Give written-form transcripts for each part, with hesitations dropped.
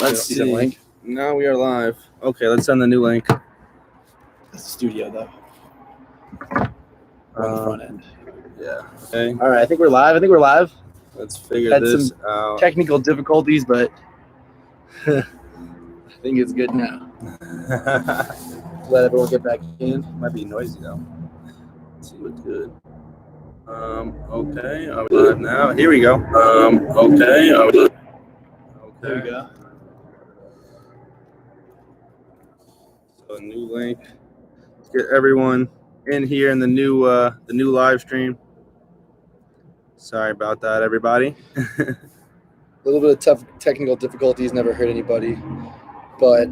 Let's see. Link? Now we are live. Okay, let's send the new link. That's the studio, though. On the front end. Yeah. Okay. All right, I think we're live. Let's figure Had this some out. technical difficulties, but I think it's good now. Let everyone get back in. Might be noisy though. Let's see what's good. Okay, are we live now? Here we go. Okay, are we live? Okay. There we go. So new link. Let's get everyone in here in the new live stream. Sorry about that, everybody. A little bit of tough technical difficulties, never hurt anybody. But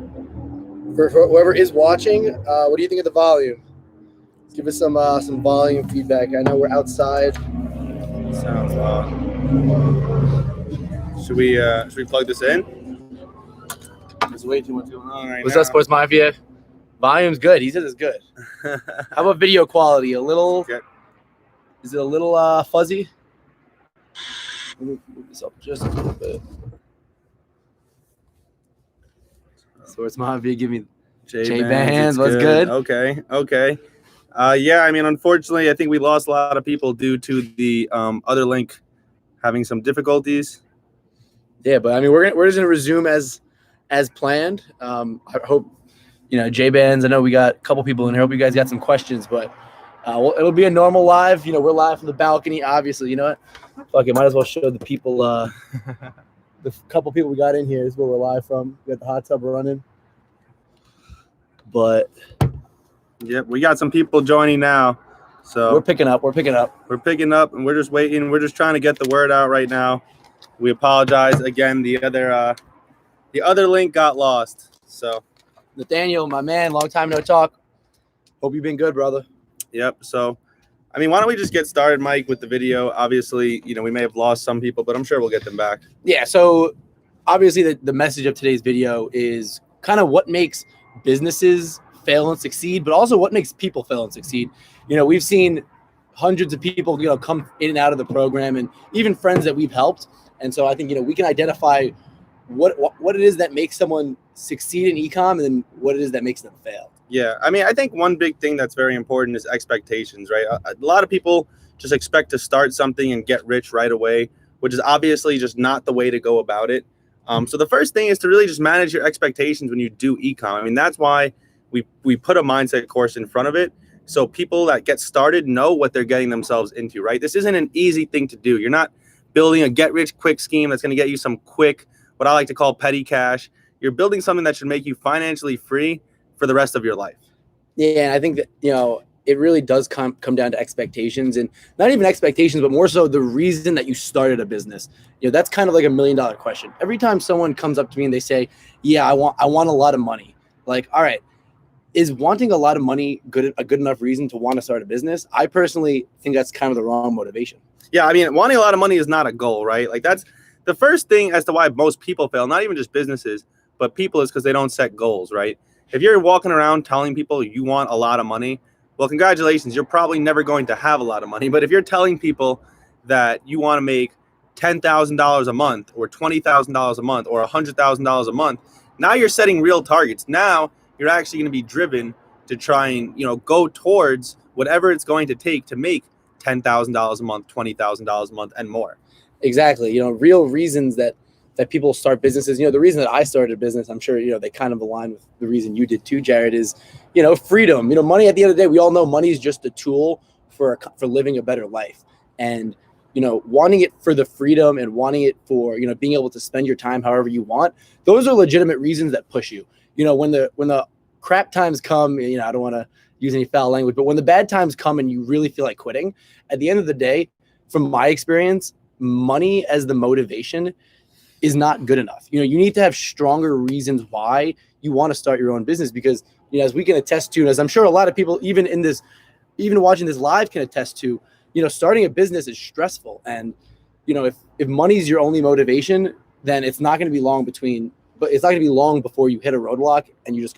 for whoever is watching, what do you think of the volume? Give us some volume feedback. I know we're outside. Sounds loud. Should we plug this in? There's way too much going on right What's now. up, Sports Mafia? Volume's good. He says it's good. How about video quality? A little. Okay. Is it a little fuzzy? Let me move this up just a little bit. Sports Mafia, give me J-Bands. What's good? Okay. Yeah, I mean, unfortunately, I think we lost a lot of people due to the other link having some difficulties. Yeah, but I mean, we're just gonna resume as planned. I hope J-Bands. I know we got a couple people in here. Hope you guys got some questions, but it'll be a normal live. We're live from the balcony, obviously. You know what? Fuck it, might as well show the people. The couple people we got in here is where we're live from. We got the hot tub running. But yep, we got some people joining now. So we're picking up, and we're just waiting. We're just trying to get the word out right now. We apologize again. The other link got lost. So Nathaniel, my man, long time no talk. Hope you've been good, brother. Yep. So, I mean, why don't we just get started, Mike, with the video? Obviously, we may have lost some people, but I'm sure we'll get them back. Yeah. So obviously the message of today's video is kind of what makes businesses fail and succeed, but also what makes people fail and succeed. We've seen hundreds of people, come in and out of the program, and even friends that we've helped. And so I think, we can identify what it is that makes someone succeed in e-com and then what it is that makes them fail. Yeah. I mean, I think one big thing that's very important is expectations, right? A lot of people just expect to start something and get rich right away, which is obviously just not the way to go about it. So the first thing is to really just manage your expectations when you do e-com. I mean, that's why we put a mindset course in front of it. So people that get started know what they're getting themselves into, right? This isn't an easy thing to do. You're not building a get-rich-quick scheme that's going to get you some quick, what I like to call petty cash. You're building something that should make you financially free for the rest of your life. Yeah, and I think that, it really does come down to expectations, and not even expectations, but more so the reason that you started a business. That's kind of like $1 million question. Every time someone comes up to me and they say, yeah, I want a lot of money. Like, all right, is wanting a lot of money a good enough reason to want to start a business? I personally think that's kind of the wrong motivation. Yeah, I mean, wanting a lot of money is not a goal, right? Like, that's the first thing as to why most people fail, not even just businesses, but people, is because they don't set goals, right? If you're walking around telling people you want a lot of money, well, congratulations, you're probably never going to have a lot of money. But if you're telling people that you want to make $10,000 a month or $20,000 a month or $100,000 a month, now you're setting real targets. Now you're actually going to be driven to try and, go towards whatever it's going to take to make $10,000 a month, $20,000 a month, and more. Exactly. Real reasons that people start businesses. The reason that I started a business, I'm sure, they kind of align with the reason you did too, Jared, is, freedom. Money at the end of the day, we all know money is just a tool for living a better life. And, wanting it for the freedom and wanting it for, being able to spend your time however you want, those are legitimate reasons that push you. When the crap times come, I don't want to use any foul language, but when the bad times come and you really feel like quitting, at the end of the day, from my experience, money as the motivation is not good enough. You need to have stronger reasons why you want to start your own business, because, as we can attest to, and as I'm sure a lot of people, even watching this live, can attest to, starting a business is stressful. And, if money's your only motivation, then it's not going to be long before you hit a roadblock and you just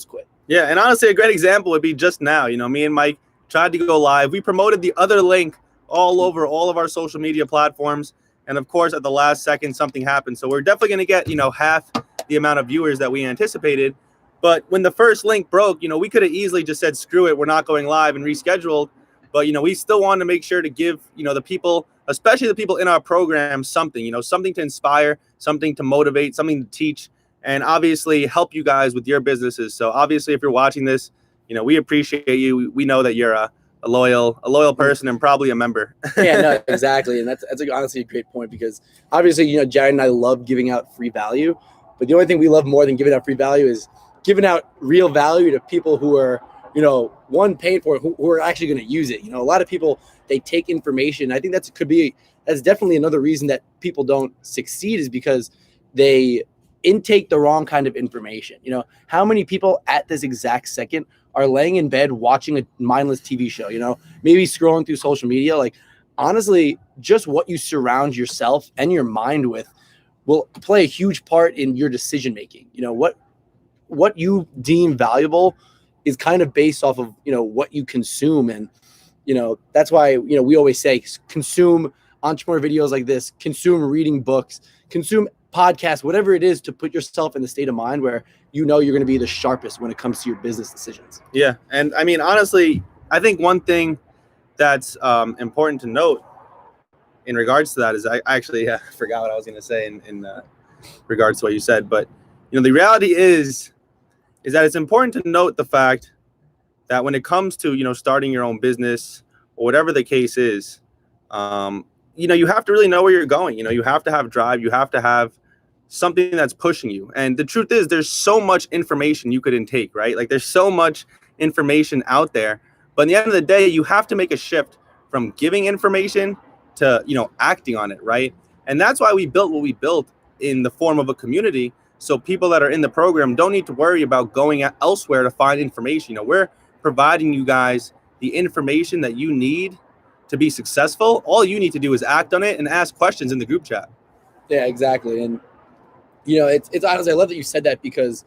quit. Yeah. And honestly, a great example would be just now, me and Mike tried to go live. We promoted the other link all over all of our social media platforms. And of course, at the last second, something happened. So we're definitely going to get, half the the amount of viewers that we anticipated. But when the first link broke, we could have easily just said, screw it, we're not going live, and rescheduled. But, we still wanted to make sure to give, the people, especially the people in our program, something, something to inspire, something to motivate, something to teach, and obviously help you guys with your businesses. So obviously, if you're watching this, we appreciate you. We know that you're a loyal person and probably a member. Yeah, no, exactly. And that's honestly a great point, because obviously, Jared and I love giving out free value, but the only thing we love more than giving out free value is giving out real value to people who are, one, paying for it, who are actually going to use it. A lot of people, they take information. I think that's definitely another reason that people don't succeed, is because they intake the wrong kind of information. How many people at this exact second are laying in bed watching a mindless TV show, maybe scrolling through social media? Like, honestly, just what you surround yourself and your mind with will play a huge part in your decision making. What you deem valuable is kind of based off of, what you consume. And, that's why, we always say consume entrepreneur videos like this, consume reading books, consume podcasts, whatever it is, to put yourself in the state of mind where you're going to be the sharpest when it comes to your business decisions. Yeah. And I mean, honestly, I think one thing that's important to note in regards to that is I actually forgot what I was going to say in regards to what you said. But, the reality is that it's important to note the fact that when it comes to, starting your own business or whatever the case is, you have to really know where you're going. You have to have drive. You have to have something that's pushing you. And the truth is, there's so much information you could intake, right? Like, there's so much information out there. But at the end of the day, you have to make a shift from giving information to, acting on it, right? And that's why we built what we built in the form of a community. So people that are in the program don't need to worry about going elsewhere to find information. We're providing you guys the information that you need to be successful. All you need to do is act on it and ask questions in the group chat. Yeah, exactly. And, it's honestly, I love that you said that, because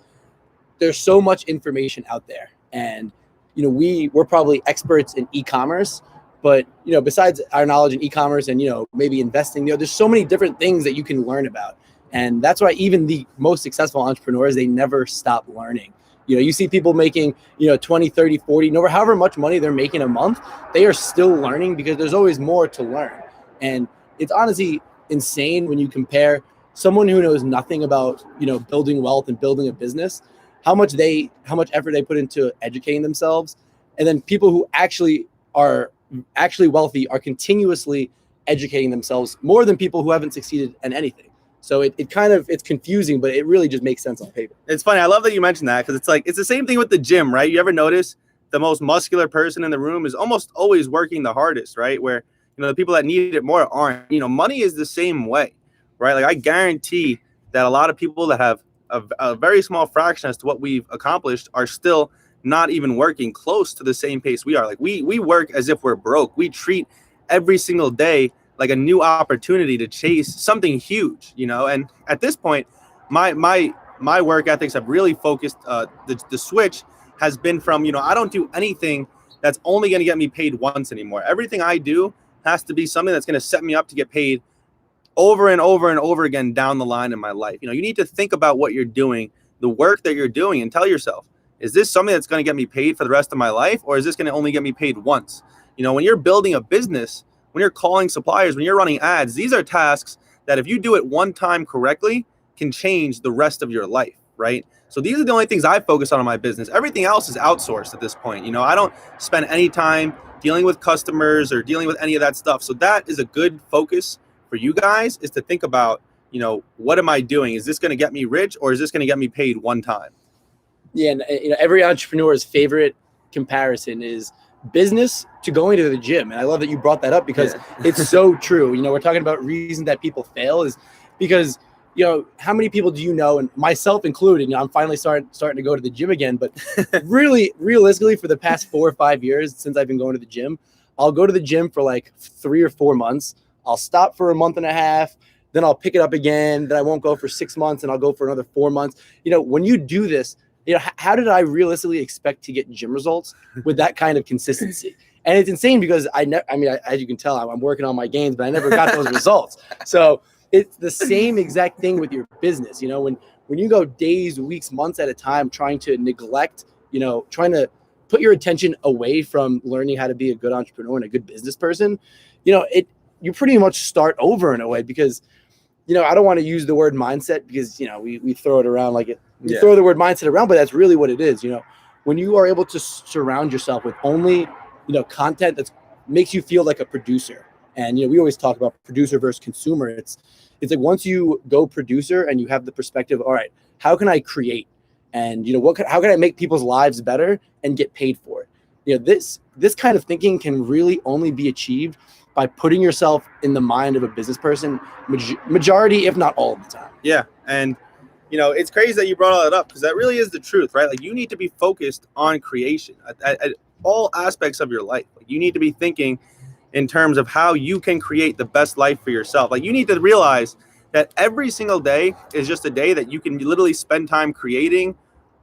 there's so much information out there. And, we're probably experts in e-commerce, but, besides our knowledge in e-commerce and, maybe investing, there's so many different things that you can learn about. And that's why even the most successful entrepreneurs, they never stop learning. You see people making, 20, 30, 40, however much money they're making a month, they are still learning, because there's always more to learn. And it's honestly insane when you compare someone who knows nothing about, building wealth and building a business, how much effort they put into educating themselves. And then people who are actually wealthy are continuously educating themselves more than people who haven't succeeded in anything. So it's confusing, but it really just makes sense on paper. It's funny. I love that you mentioned that, because it's the same thing with the gym, right? You ever notice the most muscular person in the room is almost always working the hardest, right? Where, the people that need it more aren't. Money is the same way, right? Like, I guarantee that a lot of people that have a very small fraction as to what we've accomplished are still not even working close to the same pace we are. Like, we work as if we're broke. We treat every single day like a new opportunity to chase something huge, and at this point, my work ethics have really focused. The switch has been from, I don't do anything that's only going to get me paid once anymore. Everything I do has to be something that's going to set me up to get paid over and over and over again down the line in my life. You need to think about what you're doing, the work that you're doing, and tell yourself, is this something that's going to get me paid for the rest of my life, or is this going to only get me paid once? When you're building a business, when you're calling suppliers, when you're running ads, these are tasks that if you do it one time correctly can change the rest of your life, right? So these are the only things I focus on in my business. Everything else is outsourced at this point. I don't spend any time dealing with customers or dealing with any of that stuff. So that is a good focus for you guys, is to think about, what am I doing? Is this going to get me rich, or is this going to get me paid one time? Yeah, and every entrepreneur's favorite comparison is business to going to the gym. And I love that you brought that up, because it's so true. We're talking about reasons that people fail is because, how many people do you know, and myself included, I'm finally starting to go to the gym again, but really realistically for the past 4 or 5 years since I've been going to the gym, I'll go to the gym for like 3 or 4 months. I'll stop for a month and a half. Then I'll pick it up again. Then I won't go for 6 months, and I'll go for another 4 months. When you do this, how did I realistically expect to get gym results with that kind of consistency? And it's insane, because as you can tell, I'm working on my gains, but I never got those results. So it's the same exact thing with your business. When when you go days, weeks, months at a time trying to neglect, trying to put your attention away from learning how to be a good entrepreneur and a good business person, you pretty much start over in a way, because I don't want to use the word mindset, because we throw it around like throw the word mindset around, but that's really what it is. When you are able to surround yourself with only content that makes you feel like a producer. And we always talk about producer versus consumer. It's like, once you go producer and you have the perspective, all right, how can I create, and how can I make people's lives better and get paid for it? This kind of thinking can really only be achieved by putting yourself in the mind of a business person, majority, if not all of the time. Yeah. And, it's crazy that you brought all that up, because that really is the truth, right? Like, you need to be focused on creation at all aspects of your life. Like, you need to be thinking in terms of how you can create the best life for yourself. Like, you need to realize that every single day is just a day that you can literally spend time creating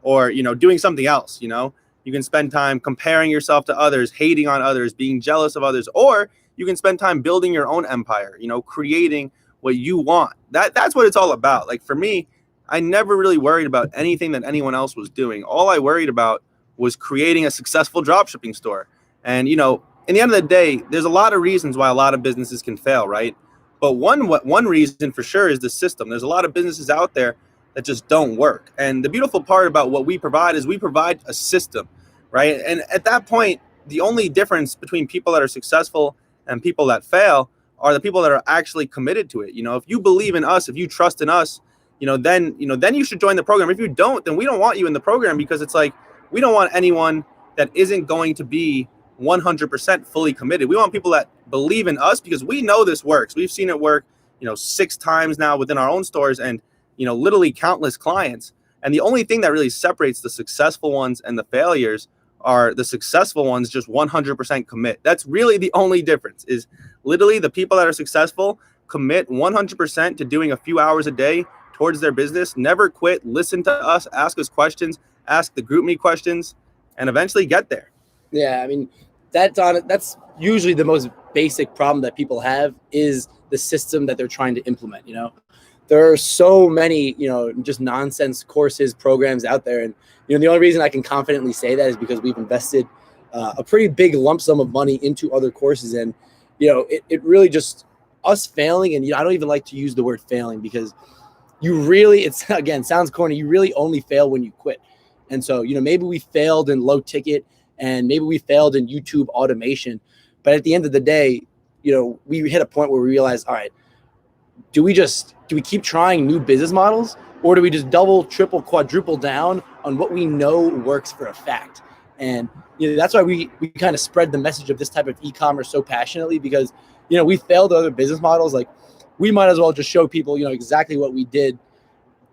or, doing something else. You can spend time comparing yourself to others, hating on others, being jealous of others, or you can spend time building your own empire, creating what you want. That's what it's all about. Like, for me, I never really worried about anything that anyone else was doing. All I worried about was creating a successful dropshipping store. And, in the end of the day, there's a lot of reasons why a lot of businesses can fail, right? But one reason for sure is the system. There's a lot of businesses out there that just don't work. And the beautiful part about what we provide is we provide a system, right? And at that point, the only difference between people that are successful and people that fail are the people that are actually committed to it. If you believe in us, if you trust in us, then you should join the program. If you don't, then we don't want you in the program, because it's like, we don't want anyone that isn't going to be 100% fully committed. We want people that believe in us, because we know this works. We've seen it work, 6 times now within our own stores, and, literally countless clients. And the only thing that really separates the successful ones and the failures are the successful ones just 100% commit. That's really the only difference, is literally the people that are successful commit 100% to doing a few hours a day towards their business, never quit, listen to us, ask us questions, ask the GroupMe questions, and eventually get there. Yeah, I mean, that's usually the most basic problem that people have, is the system that they're trying to implement. There are so many, just nonsense courses, programs out there. And, the only reason I can confidently say that is because we've invested a pretty big lump sum of money into other courses. And, it really just, us failing, and I don't even like to use the word failing, because it's, again, sounds corny, you really only fail when you quit. And so, maybe we failed in low ticket, and maybe we failed in YouTube automation. But at the end of the day, we hit a point where we realize, all right, do we keep trying new business models, or do we just double, triple, quadruple down on what we know works for a fact? And, that's why we kind of spread the message of this type of e-commerce so passionately, because, we failed other business models. Like, we might as well just show people, exactly what we did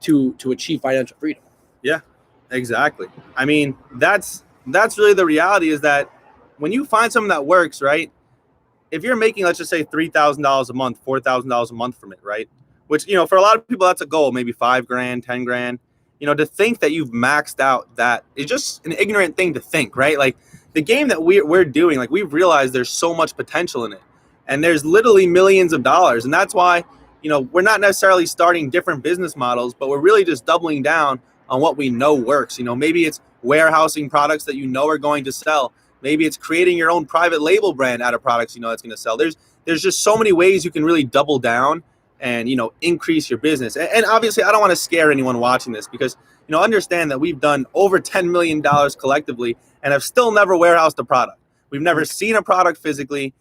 to achieve financial freedom. Yeah, exactly. I mean, that's really the reality, is that when you find something that works, right? If you're making, let's just say, $3,000 a month, $4,000 a month from it, right? Which, for a lot of people, that's a goal, maybe $5,000, $10,000. To think that you've maxed out that is just an ignorant thing to think, right? Like, the game that we're doing, like, we've realized there's so much potential in it. And there's literally millions of dollars. And that's why, we're not necessarily starting different business models, but we're really just doubling down on what we know works. Maybe it's warehousing products that are going to sell. Maybe it's creating your own private label brand out of products that's going to sell. There's just so many ways you can really double down and increase your business. And obviously, I don't want to scare anyone watching this, because understand that we've done over $10 million collectively and have still never warehoused a product. We've never seen a product physically.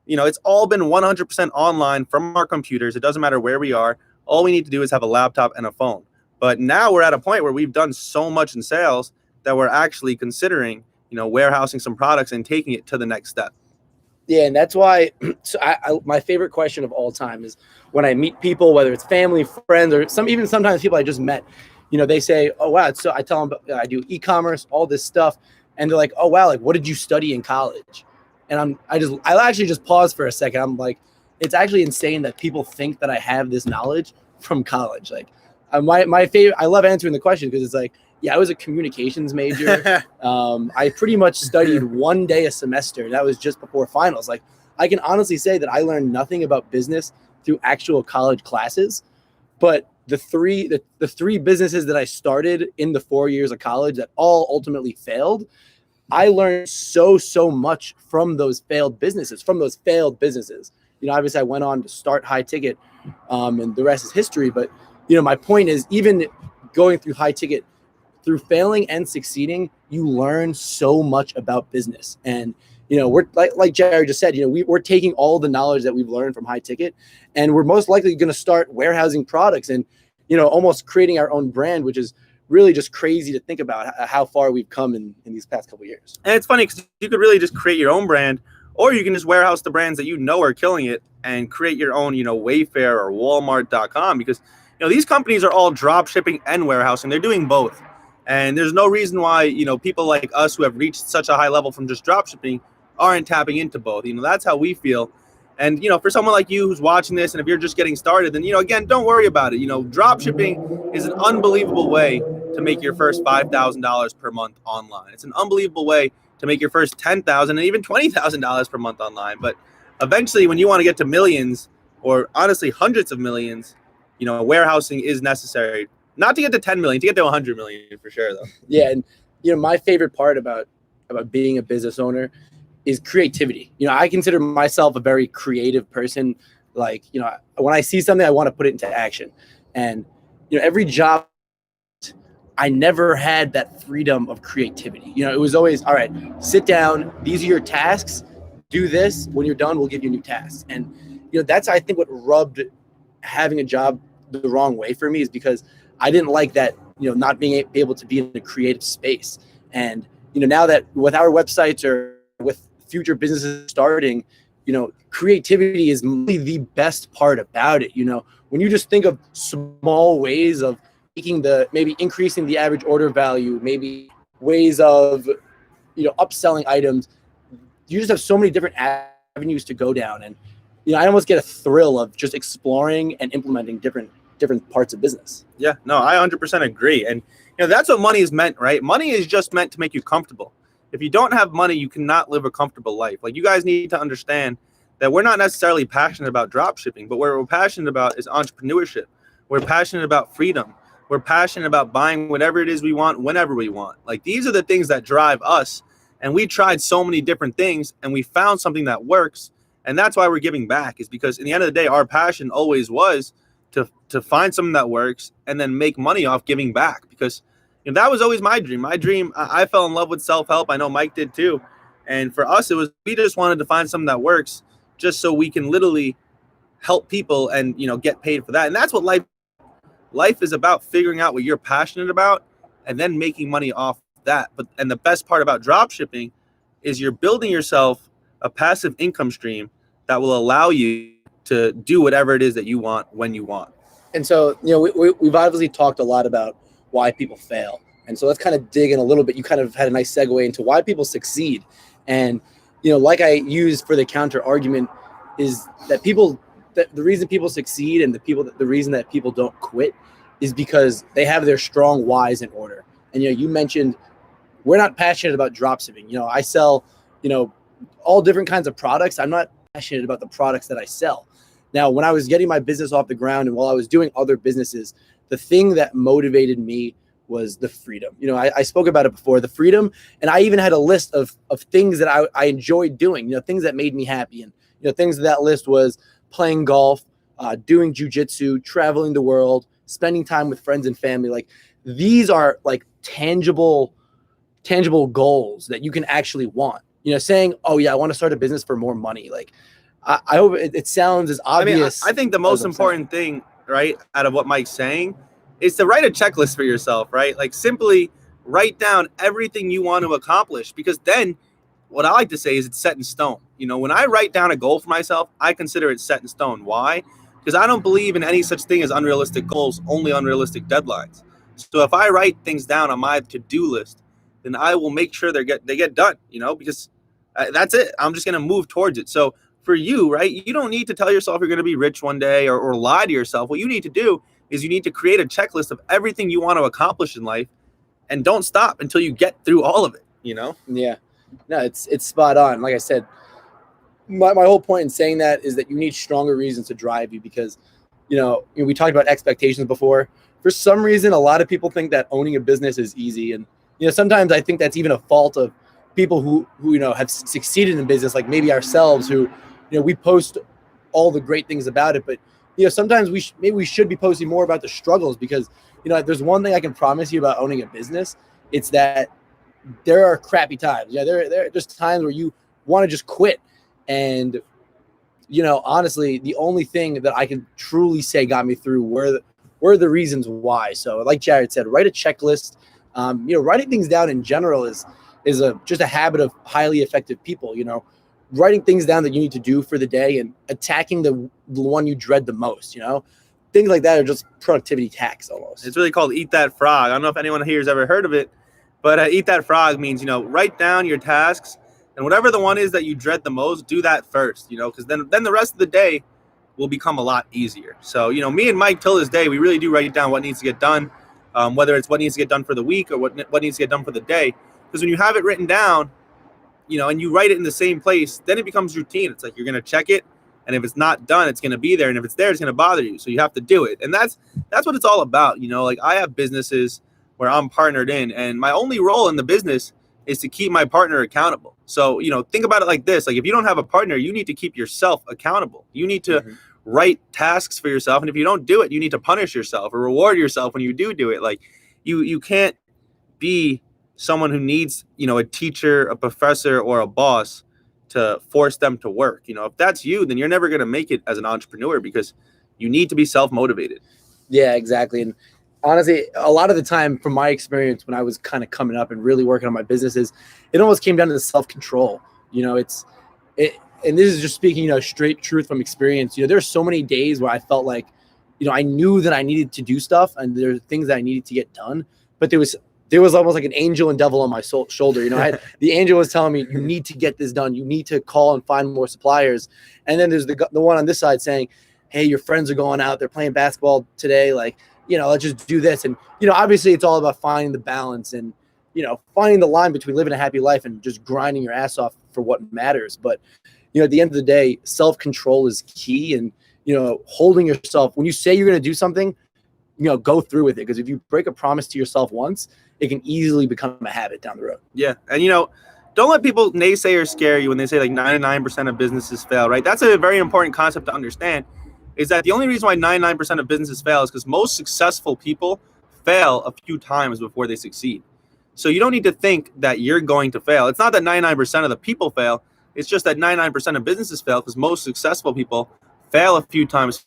It's all been 100% online from our computers. It doesn't matter where we are. All we need to do is have a laptop and a phone. But now we're at a point where we've done so much in sales that we're actually considering, warehousing some products and taking it to the next step. Yeah, and that's why. So my favorite question of all time is when I meet people, whether it's family, friends, or sometimes people I just met. They say, "Oh wow!" So I tell them I do e-commerce, all this stuff, and they're like, "Oh wow! Like, what did you study in college?" And I actually just pause for a second. I'm like, it's actually insane that people think that I have this knowledge from college. Like, my favorite. I love answering the question, because it's like, yeah, I was a communications major. I pretty much studied one day a semester. That was just before finals. Like, I can honestly say that I learned nothing about business through actual college classes. But the three businesses that I started in the 4 years of college that all ultimately failed, I learned so much from those failed businesses, Obviously I went on to start High Ticket, and the rest is history. But, my point is, even going through High Ticket, through failing and succeeding, you learn so much about business. And, we're like Jared just said, we're taking all the knowledge that we've learned from High Ticket, and we're most likely going to start warehousing products and, almost creating our own brand, which is really just crazy to think about how far we've come in these past couple of years. And it's funny because you could really just create your own brand, or you can just warehouse the brands that are killing it and create your own, Wayfair or Walmart.com, because, these companies are all drop shipping and warehousing. They're doing both. And there's no reason why, people like us who have reached such a high level from just drop shipping aren't tapping into both. That's how we feel. And, for someone like you who's watching this, and if you're just getting started, then, again, don't worry about it. Drop shipping is an unbelievable way to make your first $5,000 per month online. It's an unbelievable way to make your first $10,000 and even $20,000 per month online. But eventually, when you want to get to millions, or honestly hundreds of millions, warehousing is necessary. Not to get to 10 million, to get to 100 million for sure, though. Yeah, and my favorite part about being a business owner is creativity. I consider myself a very creative person. Like, when I see something, I want to put it into action. And every job, I never had that freedom of creativity. It was always, all right, sit down. These are your tasks. Do this. When you're done, we'll give you new tasks. And, that's, I think, what rubbed having a job the wrong way for me, is because I didn't like that, not being able to be in a creative space. And, now that with our websites or with future businesses starting, creativity is really the best part about it. When you just think of small ways of maybe increasing the average order value, maybe ways of, upselling items, you just have so many different avenues to go down. And, I almost get a thrill of just exploring and implementing different parts of business. Yeah, no, I 100% agree. And, that's what money is meant, right? Money is just meant to make you comfortable. If you don't have money, you cannot live a comfortable life. Like, you guys need to understand that we're not necessarily passionate about drop shipping, but what we're passionate about is entrepreneurship. We're passionate about freedom. We're passionate about buying whatever it is we want, whenever we want. Like, these are the things that drive us. And we tried so many different things, and we found something that works. And that's why we're giving back, is because in the end of the day, our passion always was to find something that works and then make money off giving back. Because that was always my dream. I fell in love with self-help. I know Mike did too. And for us, we just wanted to find something that works, just so we can literally help people and, get paid for that. And that's what life is about, figuring out what you're passionate about and then making money off that. And the best part about drop shipping is you're building yourself a passive income stream that will allow you to do whatever it is that you want when you want. And so, we've obviously talked a lot about why people fail. And so let's kind of dig in a little bit. You kind of had a nice segue into why people succeed. And, like I used for the counter argument, is that the reason people succeed and the reason that people don't quit is because they have their strong whys in order. And, you mentioned we're not passionate about drop shipping. I sell, all different kinds of products. I'm not passionate about the products that I sell. Now, when I was getting my business off the ground and while I was doing other businesses, the thing that motivated me was the freedom. I spoke about it before, the freedom. And I even had a list of things that I enjoyed doing, things that made me happy. And, things that list was playing golf, doing jujitsu, traveling the world, spending time with friends and family. Like, these are like tangible goals that you can actually want. Saying, oh yeah, I want to start a business for more money. Like, I hope it sounds as obvious. I think the most important thing, right, out of what Mike's saying is to write a checklist for yourself, right? Like, simply write down everything you want to accomplish, because then what I like to say is it's set in stone. When I write down a goal for myself, I consider it set in stone. Why? Because I don't believe in any such thing as unrealistic goals, only unrealistic deadlines. So if I write things down on my to-do list, then I will make sure they get done, because that's it. I'm just going to move towards it. So for you, right, you don't need to tell yourself you're going to be rich one day or lie to yourself. What you need to do is you need to create a checklist of everything you want to accomplish in life, and don't stop until you get through all of it, Yeah, no, it's spot on. Like I said, my whole point in saying that is that you need stronger reasons to drive you, because we talked about expectations before. For some reason, a lot of people think that owning a business is easy. And, sometimes I think that's even a fault of people who have succeeded in business, like maybe ourselves, who, we post all the great things about it. But, sometimes we should be posting more about the struggles, because, there's one thing I can promise you about owning a business. It's that there are crappy times. Yeah, there are just times where you want to just quit. And, honestly, the only thing that I can truly say got me through were the reasons why. So like Jared said, write a checklist. Writing things down in general is just a habit of highly effective people. Writing things down that you need to do for the day and attacking the one you dread the most. Things like that are just productivity hacks almost. It's really called Eat That Frog. I don't know if anyone here has ever heard of it, but Eat That Frog means, write down your tasks, and whatever the one is that you dread the most, do that first, because then the rest of the day will become a lot easier. So, me and Mike, till this day, we really do write down what needs to get done, whether it's what needs to get done for the week or what needs to get done for the day. Because when you have it written down, and you write it in the same place, then it becomes routine. It's like you're going to check it, and if it's not done, it's going to be there, and if it's there, it's going to bother you. So you have to do it, and that's what it's all about. Like I have businesses where I'm partnered in, and my only role in the business is to keep my partner accountable. So, think about it like this. Like if you don't have a partner, you need to keep yourself accountable. You need to write tasks for yourself. And if you don't do it, you need to punish yourself or reward yourself when you do it. Like you can't be someone who needs, a teacher, a professor, or a boss to force them to work. If that's you, then you're never going to make it as an entrepreneur, because you need to be self-motivated. Yeah, exactly. And honestly, a lot of the time, from my experience, when I was kind of coming up and really working on my businesses, it almost came down to the self-control. And this is just speaking, straight truth from experience. There are so many days where I felt like, I knew that I needed to do stuff, and there are things that I needed to get done, but there was almost like an angel and devil on my shoulder. The angel was telling me, you need to get this done. You need to call and find more suppliers. And then there's the one on this side saying, hey, your friends are going out, they're playing basketball today. Like, let's just do this. And, obviously it's all about finding the balance and, finding the line between living a happy life and just grinding your ass off for what matters. But, at the end of the day, self-control is key. And, holding yourself, when you say you're going to do something, go through with it. Because if you break a promise to yourself once, it can easily become a habit down the road. Yeah. And, don't let people naysay or scare you when they say like 99% of businesses fail, right? That's a very important concept to understand, is that the only reason why 99% of businesses fail is because most successful people fail a few times before they succeed. So you don't need to think that you're going to fail. It's not that 99% of the people fail. It's just that 99% of businesses fail because most successful people fail a few times.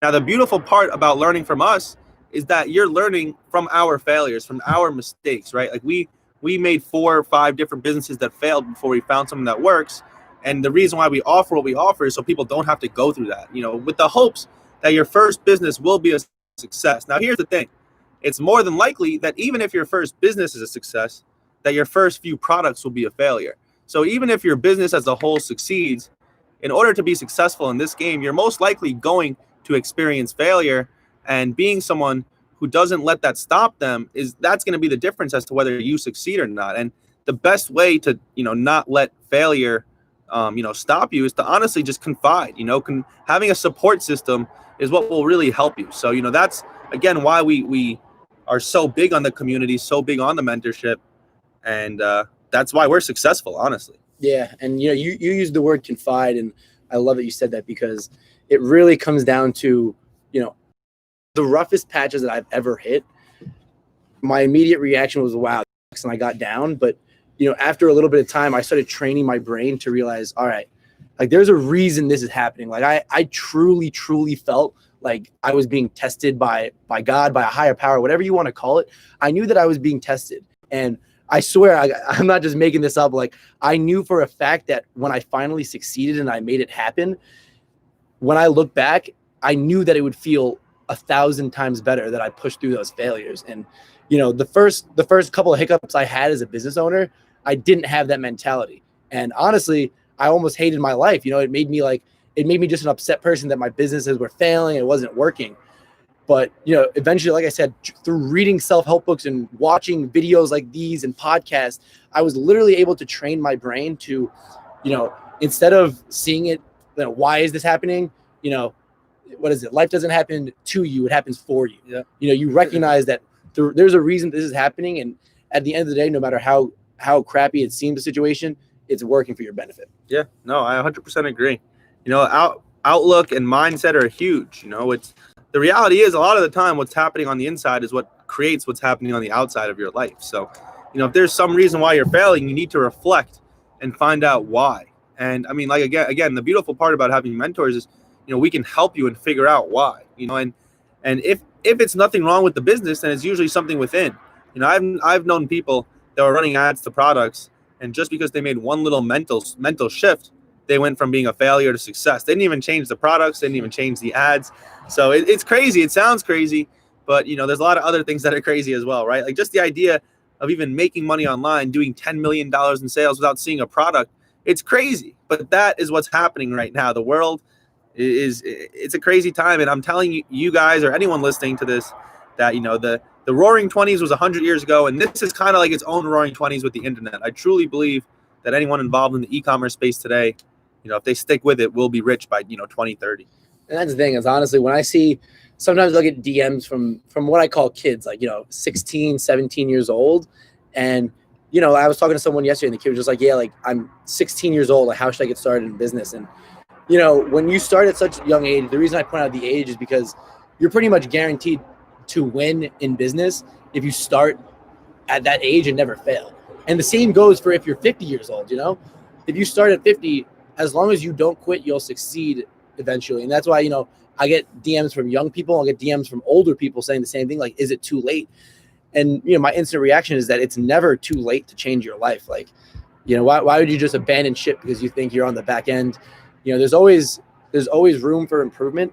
Now, the beautiful part about learning from us is that you're learning from our failures, from our mistakes, right? Like we made 4 or 5 different businesses that failed before we found something that works. And the reason why we offer what we offer is so people don't have to go through that, with the hopes that your first business will be a success. Now, here's the thing. It's more than likely that even if your first business is a success, that your first few products will be a failure. So even if your business as a whole succeeds, in order to be successful in this game, you're most likely going to experience failure. And being someone who doesn't let that stop them, that's going to be the difference as to whether you succeed or not. And the best way to, not let failure stop you is to honestly just confide. Having a support system is what will really help you. So, that's, again, why we are so big on the community, so big on the mentorship. And that's why we're successful, honestly. Yeah. And, you used the word confide, and I love that you said that, because it really comes down to, the roughest patches that I've ever hit. My immediate reaction was, wow, and I got down. But, after a little bit of time, I started training my brain to realize, all right, like there's a reason this is happening. Like I truly, truly felt like I was being tested by God, by a higher power, whatever you want to call it. I knew that I was being tested. And I swear, I'm not just making this up. Like I knew for a fact that when I finally succeeded and I made it happen, when I look back, I knew that it would feel 1,000 times better that I pushed through those failures. And, the first couple of hiccups I had as a business owner, I didn't have that mentality. And honestly, I almost hated my life. It made me just an upset person that my businesses were failing and it wasn't working. But, eventually, like I said, through reading self-help books and watching videos like these and podcasts, I was literally able to train my brain to, instead of seeing it, why is this happening? what is it? Life doesn't happen to you; it happens for you. Yeah. You know, you recognize that there's a reason this is happening, and at the end of the day, no matter how crappy it seems the situation, it's working for your benefit. Yeah, no, I 100% agree. You know, outlook and mindset are huge. You know, it's the reality is a lot of the time what's happening on the inside is what creates what's happening on the outside of your life. So, you know, if there's some reason why you're failing, you need to reflect and find out why. And I mean, like again, the beautiful part about having mentors is, you know, we can help you and figure out why. You know, and if it's nothing wrong with the business, then it's usually something within. You know, I've known people that were running ads to products, and just because they made one little mental shift, they went from being a failure to success. They didn't even change the products, they didn't even change the ads. So it's crazy. It sounds crazy, but you know, there's a lot of other things that are crazy as well, right? Like just the idea of even making money online, doing $10 million in sales without seeing a product, it's crazy. But that is what's happening right now. The world it's a crazy time, and I'm telling you guys or anyone listening to this that, you know, the Roaring 20s was 100 years ago, and this is kind of like its own Roaring 20s with the internet. I truly believe that anyone involved in the e-commerce space today, you know, if they stick with it, will be rich by, you know, 2030. And that's the thing is, honestly, when I see, sometimes I'll get DMs from what I call kids, like, you know, 16, 17 years old. And, you know, I was talking to someone yesterday, and the kid was just like, yeah, like, I'm 16 years old. Like, how should I get started in business? And, you know, when you start at such a young age, the reason I point out the age is because you're pretty much guaranteed to win in business if you start at that age and never fail. And the same goes for if you're 50 years old. You know, if you start at 50, as long as you don't quit, you'll succeed eventually. And that's why, you know, I get DMs from young people, I'll get DMs from older people saying the same thing, like, is it too late? And, you know, my instant reaction is that it's never too late to change your life. Like, you know, why would you just abandon ship because you think you're on the back end? You know, there's always room for improvement.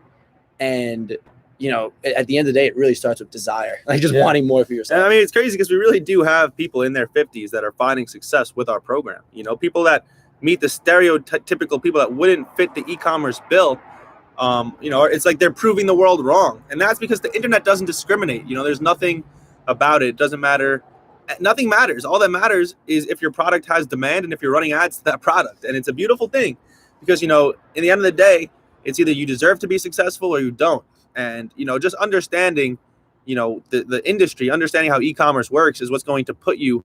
And, you know, at the end of the day, it really starts with desire, like just wanting more for yourself. And I mean, it's crazy because we really do have people in their 50s that are finding success with our program. You know, people that meet the stereotypical people that wouldn't fit the e-commerce bill. You know, it's like they're proving the world wrong. And that's because the internet doesn't discriminate. You know, there's nothing about it. It doesn't matter. Nothing matters. All that matters is if your product has demand and if you're running ads to that product. And it's a beautiful thing because, you know, in the end of the day, it's either you deserve to be successful or you don't. And, you know, just understanding, you know, the industry, understanding how e-commerce works is what's going to put you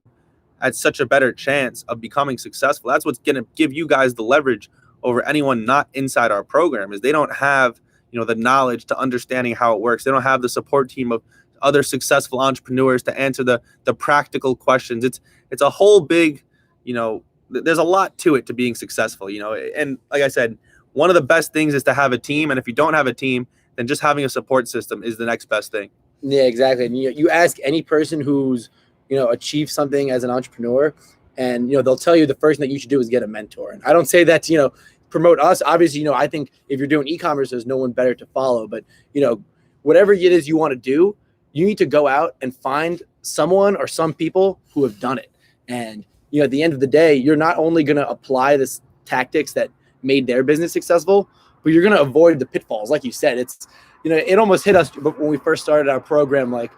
at such a better chance of becoming successful. That's what's going to give you guys the leverage over anyone not inside our program, is they don't have, you know, the knowledge to understanding how it works. They don't have the support team of other successful entrepreneurs to answer the practical questions. It's a whole big, you know, there's a lot to it to being successful, you know. And like I said, one of the best things is to have a team. And if you don't have a team, then just having a support system is the next best thing. Yeah, exactly. And you ask any person who's, you know, achieved something as an entrepreneur, and, you know, they'll tell you the first thing that you should do is get a mentor. And I don't say that to, you know, promote us. Obviously, you know, I think if you're doing e-commerce, there's no one better to follow. But, you know, whatever it is you want to do, you need to go out and find someone or some people who have done it. And, you know, at the end of the day, you're not only going to apply this tactics that made their business successful, but you're going to avoid the pitfalls. Like you said, it's, you know, it almost hit us when we first started our program. Like,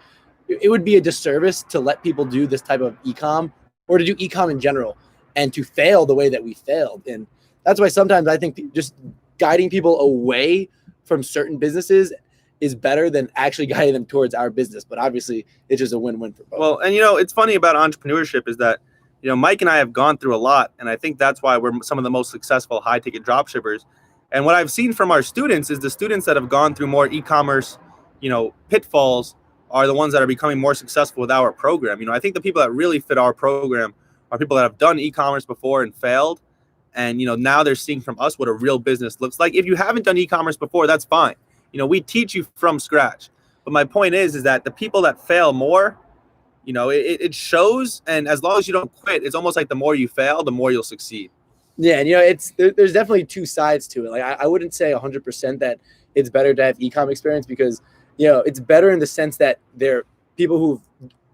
it would be a disservice to let people do this type of e-com or to do e-com in general and to fail the way that we failed. And that's why sometimes I think just guiding people away from certain businesses is better than actually guiding them towards our business. But obviously, it's just a win-win for both. Well, and, you know, it's funny about entrepreneurship is that, you know, Mike and I have gone through a lot. And I think that's why we're some of the most successful high-ticket dropshippers. And what I've seen from our students is the students that have gone through more e-commerce, you know, pitfalls are the ones that are becoming more successful with our program. You know, I think the people that really fit our program are people that have done e-commerce before and failed. And, you know, now they're seeing from us what a real business looks like. If you haven't done e-commerce before, that's fine. You know, we teach you from scratch. But my point is that the people that fail more, you know, it shows. And as long as you don't quit, it's almost like the more you fail, the more you'll succeed. Yeah, and, you know, there's definitely two sides to it. Like, I wouldn't say 100% that it's better to have e-com experience because, you know, it's better in the sense that they're people who've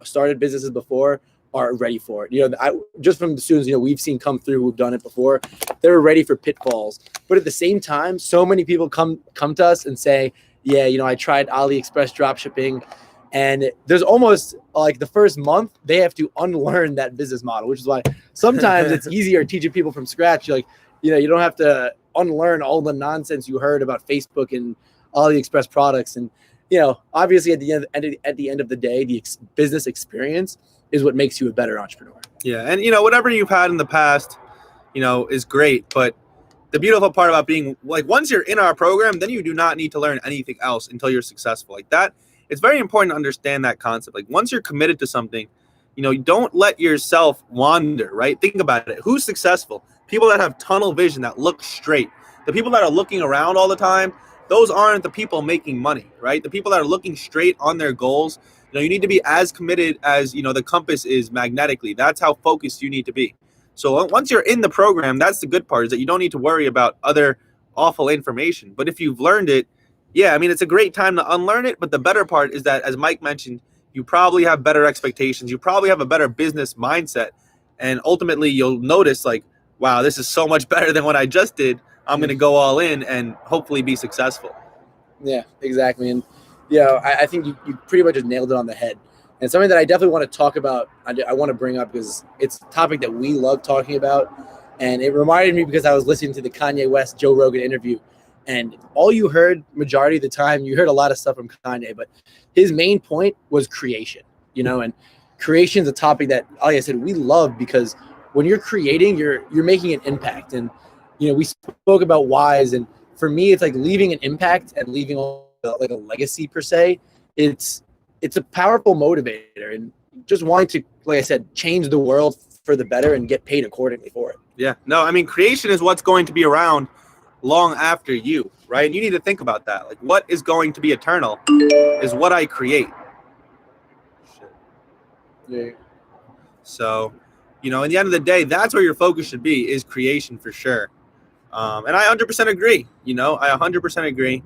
started businesses before are ready for it. You know, just from the students, you know, we've seen come through who've done it before, they're ready for pitfalls. But at the same time, so many people come to us and say, yeah, you know, I tried AliExpress dropshipping, and there's almost like the first month they have to unlearn that business model, which is why sometimes it's easier teaching people from scratch. You're like, you know, you don't have to unlearn all the nonsense you heard about Facebook and AliExpress products. And, obviously at the end of the day, the business experience is what makes you a better entrepreneur. Yeah. And, whatever you've had in the past, is great. But the beautiful part about being like, once you're in our program, then you do not need to learn anything else until you're successful. Like that, it's very important to understand that concept. Like once you're committed to something, don't let yourself wander, right? Think about it. Who's successful? People that have tunnel vision, that look straight. The people that are looking around all the time, those aren't the people making money, right? The people that are looking straight on their goals, you need to be as committed as, the compass is magnetically. That's how focused you need to be. So once you're in the program, that's the good part, is that you don't need to worry about other awful information. But if you've learned it, it's a great time to unlearn it. But the better part is that, as Mike mentioned, you probably have better expectations. You probably have a better business mindset. And ultimately, you'll notice like, wow, this is so much better than what I just did. I'm going to go all in and hopefully be successful. Yeah, exactly. And, I think you pretty much just nailed it on the head. And something that I definitely want to talk about, I want to bring up because it's a topic that we love talking about. And it reminded me because I was listening to the Kanye West, Joe Rogan interview. And all you heard, majority of the time, you heard a lot of stuff from Kanye. But his main point was creation, and creation is a topic that, like I said, we love because when you're creating, you're making an impact. And, we spoke about whys. And for me, it's like leaving an impact and leaving like a legacy per se. It's a powerful motivator, and just wanting to, like I said, change the world for the better and get paid accordingly for it. Yeah, no, creation is what's going to be around long after you, right? You need to think about that. Like, what is going to be eternal is what I create. Yeah. So, in the end of the day, that's where your focus should be, is creation for sure. And I 100% agree. I 100% agree.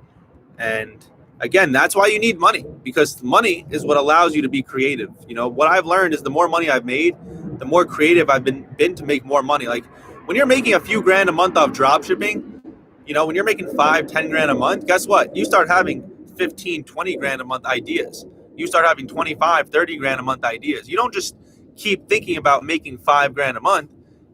And again, that's why you need money, because money is what allows you to be creative. What I've learned is the more money I've made, the more creative I've been to make more money. Like when you're making a few grand a month off drop shipping, when you're making 5-10 grand a month, guess what? You start having 15-20 grand a month ideas. You start having 25-30 grand a month ideas. You don't just keep thinking about making 5 grand a month.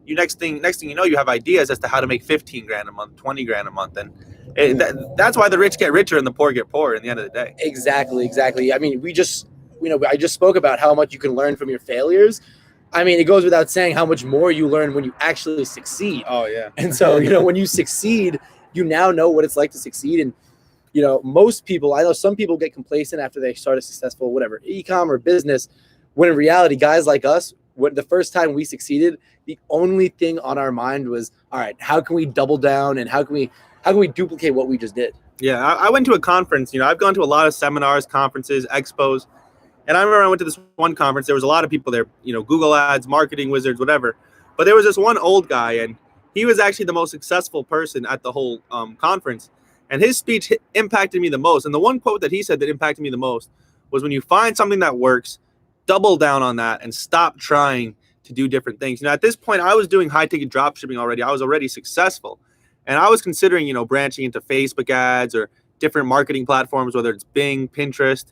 Next thing you know, you have ideas as to how to make 15 grand a month, 20 grand a month. And that's why the rich get richer and the poor get poorer in the end of the day. Exactly. I just spoke about how much you can learn from your failures. It goes without saying how much more you learn when you actually succeed. Oh, yeah. And so, when you succeed, you now know what it's like to succeed. And, most people, I know some people get complacent after they start a successful, whatever, e-com or business, when in reality, guys like us, when the first time we succeeded, the only thing on our mind was, all right, how can we double down and how can we duplicate what we just did? Yeah, I went to a conference. I've gone to a lot of seminars, conferences, expos. And I remember I went to this one conference. There was a lot of people there, Google Ads, marketing wizards, whatever. But there was this one old guy, and he was actually the most successful person at the whole conference. And his speech impacted me the most. And the one quote that he said that impacted me the most was, when you find something that works, double down on that and stop trying to do different things. At this point, I was doing high-ticket drop shipping already. I was already successful. And I was considering, branching into Facebook ads or different marketing platforms, whether it's Bing, Pinterest.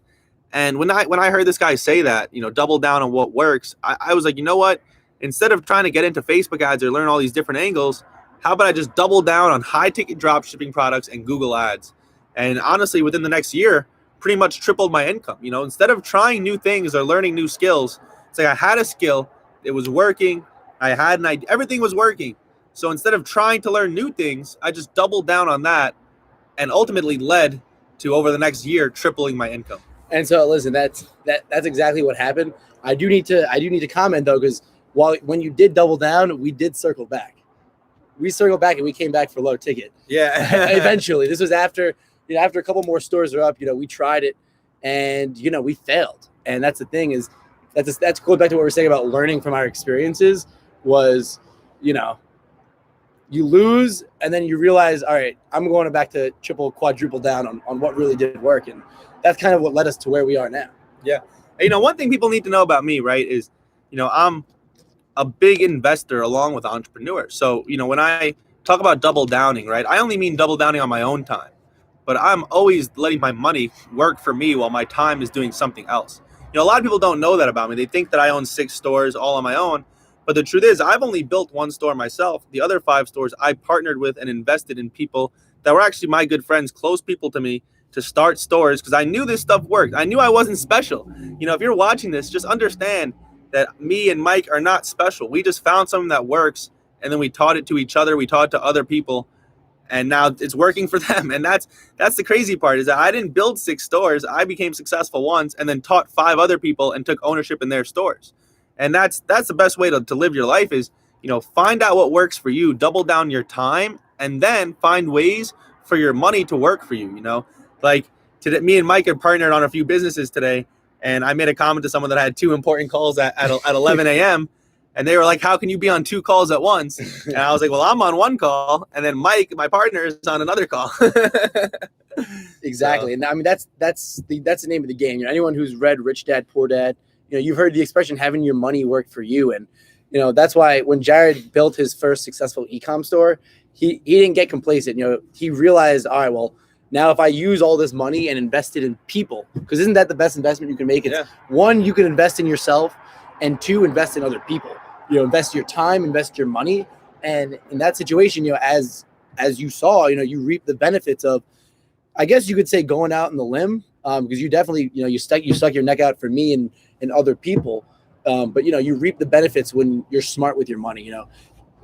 And when I heard this guy say that, double down on what works, I was like, you know what? Instead of trying to get into Facebook ads or learn all these different angles, how about I just double down on high-ticket drop shipping products and Google ads? And honestly, within the next year, pretty much tripled my income. Instead of trying new things or learning new skills, it's like I had a skill, it was working, I had an idea, everything was working. So instead of trying to learn new things, I just doubled down on that, and ultimately led to, over the next year, tripling my income. And so, listen, that's exactly what happened. I do need to comment though, because when you did double down, we did circle back. We circled back and we came back for low ticket. Yeah. Eventually, this was after a couple more stores are up. We tried it, and we failed. And that's the thing, is that's going back to what we were saying about learning from our experiences. Was you lose, and then you realize, all right, I'm going back to triple, quadruple down on what really did work. And that's kind of what led us to where we are now. Yeah. One thing people need to know about me, right, is, I'm a big investor along with entrepreneurs. So, when I talk about double downing, right, I only mean double downing on my own time. But I'm always letting my money work for me while my time is doing something else. A lot of people don't know that about me. They think that I own 6 stores all on my own. But the truth is, I've only built 1 store myself. The other 5 stores I partnered with and invested in people that were actually my good friends, close people to me, to start stores because I knew this stuff worked. I knew I wasn't special. If you're watching this, just understand that me and Mike are not special. We just found something that works, and then we taught it to each other. We taught it to other people, and now it's working for them. And that's the crazy part, is that I didn't build 6 stores. I became successful once and then taught 5 other people and took ownership in their stores. And that's the best way to live your life is, find out what works for you, double down your time, and then find ways for your money to work for you. Like today, me and Mike had partnered on a few businesses today, and I made a comment to someone that I had 2 important calls at 11 a.m. And they were like, how can you be on 2 calls at once? And I was like, well, I'm on 1 call, and then Mike, my partner, is on another call. Exactly. And I mean, that's the name of the game. Anyone who's read Rich Dad, Poor Dad, you've heard the expression having your money work for you. And, that's why when Jared built his first successful e-com store, he didn't get complacent. He realized, all right, well, now if I use all this money and invest it in people, because isn't that the best investment you can make? It's 1, you can invest in yourself, and 2, invest in other people. Invest your time, invest your money. And in that situation, as you saw, you reap the benefits of, I guess you could say, going out on the limb, because you definitely, you stuck your neck out for me and other people. But you reap the benefits when you're smart with your money.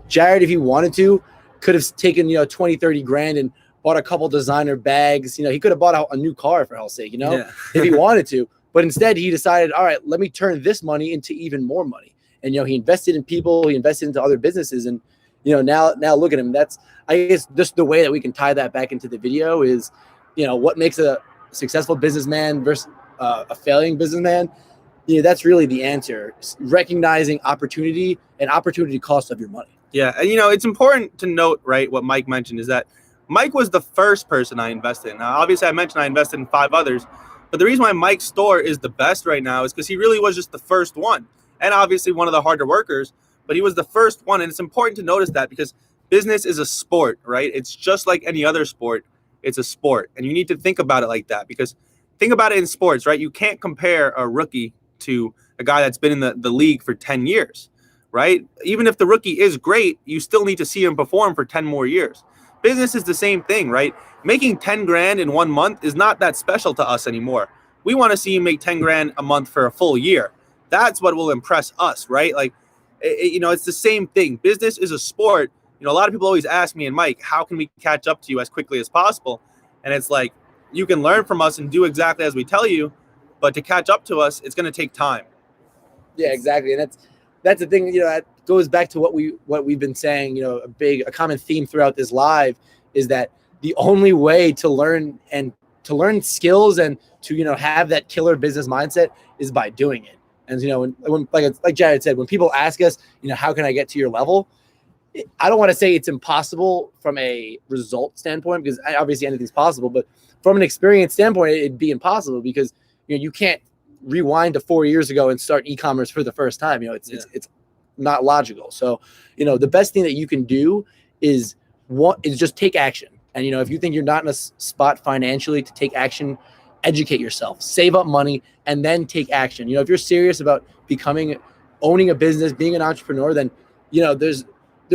Jared, if he wanted to, could have taken 20, 30 grand and bought a couple designer bags. He could have bought a new car, for hell's sake, if he wanted to. But instead, he decided, all right, let me turn this money into even more money. And he invested in people, he invested into other businesses, and now look at him. That's, I guess, just the way that we can tie that back into the video is, what makes a successful businessman versus a failing businessman. That's really the answer. Recognizing opportunity and opportunity cost of your money. Yeah, and it's important to note, right, what Mike mentioned is that Mike was the first person I invested in. Now, obviously, I mentioned I invested in 5 others, but the reason why Mike's store is the best right now is because he really was just the first one, and obviously one of the harder workers, but he was the first one, and it's important to notice that because business is a sport, right? It's just like any other sport. It's a sport, and you need to think about it like that because think about it in sports, right? You can't compare a rookie to a guy that's been in the league for 10 years, right? Even if the rookie is great, you still need to see him perform for 10 more years. Business is the same thing, right? Making 10 grand in 1 month is not that special to us anymore. We want to see you make 10 grand a month for a full year. That's what will impress us, right? Like, it's the same thing. Business is a sport. A lot of people always ask me and Mike, how can we catch up to you as quickly as possible? And it's like, you can learn from us and do exactly as we tell you, but to catch up to us, it's going to take time. Yeah, exactly. And that's the thing, that goes back to what we've been saying, a common theme throughout this live is that the only way to learn skills and to, have that killer business mindset is by doing it. And, when like Jared said, when people ask us, how can I get to your level? I don't want to say it's impossible from a result standpoint, because obviously anything's possible, but from an experience standpoint, it'd be impossible because, you can't rewind to 4 years ago and start e-commerce for the first time. It's not logical. So, the best thing that you can do is just take action. And, if you think you're not in a spot financially to take action, educate yourself, save up money, and then take action. If you're serious about owning a business, being an entrepreneur, then, there's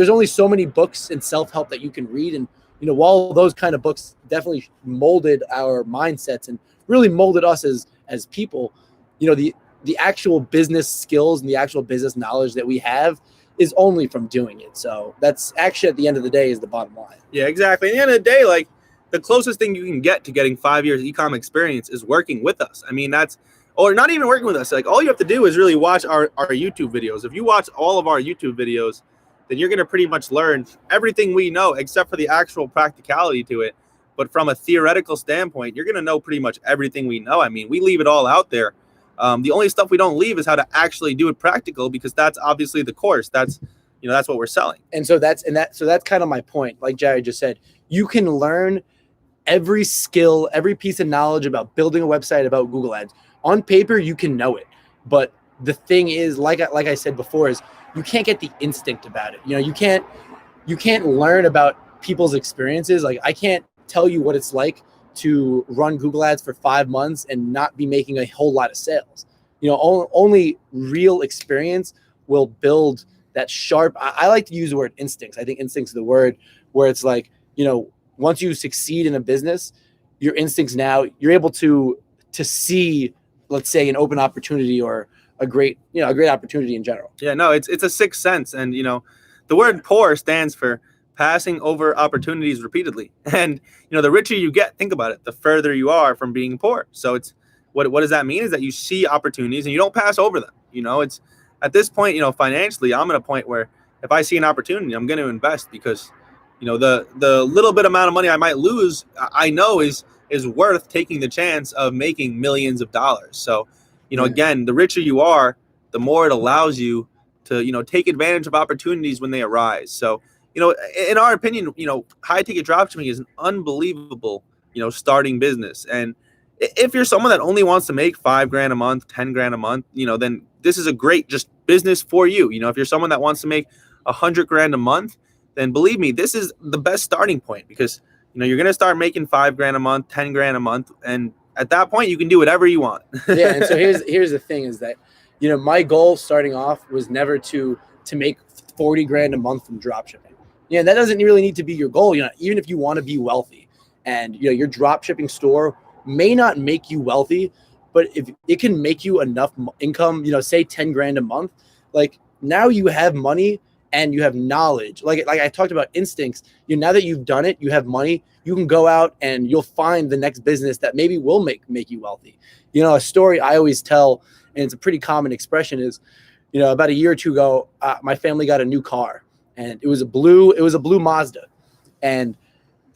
only so many books and self-help that you can read. And, while those kind of books definitely molded our mindsets and really molded us as people, the actual business skills and the actual business knowledge that we have is only from doing it. So that's actually, at the end of the day, is the bottom line. Yeah, exactly. At the end of the day, like, the closest thing you can get to getting 5 years e-com experience is working with us. I mean, or not even working with us. Like, all you have to do is really watch our YouTube videos. If you watch all of our YouTube videos, then you're going to pretty much learn everything we know, except for the actual practicality to it. But from a theoretical standpoint, you're going to know pretty much everything we know. I mean, we leave it all out there. The only stuff we don't leave is how to actually do it practical, because that's obviously the course. That's what we're selling. And so that's kind of my point. Like Jared just said, you can learn every skill, every piece of knowledge about building a website, about Google Ads. On paper, you can know it. But the thing is, like I said before, is you can't get the instinct about it. You can't learn about people's experiences. Like, I can't tell you what it's like to run Google Ads for 5 months and not be making a whole lot of sales. Only real experience will build that sharp. I like to use the word instincts. I think instincts is the word where it's like, once you succeed in a business, your instincts now, you're able to see, let's say, an open opportunity or a great opportunity in general. Yeah, no, it's a sixth sense, and the word poor stands for passing over opportunities repeatedly. And the richer you get, think about it, the further you are from being poor. So it's what does that mean? Is that you see opportunities and you don't pass over them. It's at this point, financially, I'm at a point where if I see an opportunity, I'm going to invest because the little bit amount of money I might lose, I know is worth taking the chance of making millions of dollars. So again, the richer you are, the more it allows you to take advantage of opportunities when they arise. So in our opinion, high ticket dropshipping is an unbelievable starting business. And if you're someone that only wants to make $5,000 a month, $10,000 a month, then this is a great just business for you. If you're someone that wants to make $100,000 a month, then believe me, this is the best starting point because you're gonna start making $5,000 a month, $10,000 a month, and at that point you can do whatever you want. Yeah, and so here's the thing is that my goal starting off was never to make $40,000 a month from dropshipping. Yeah, that doesn't really need to be your goal. Even if you want to be wealthy, and your dropshipping store may not make you wealthy, but if it can make you enough income, say $10,000 a month, like now you have money and you have knowledge. Like I talked about instincts. Now that you've done it, you have money. You can go out and you'll find the next business that maybe will make you wealthy. A story I always tell, and it's a pretty common expression, is about a year or two ago, my family got a new car, and it was a blue Mazda, and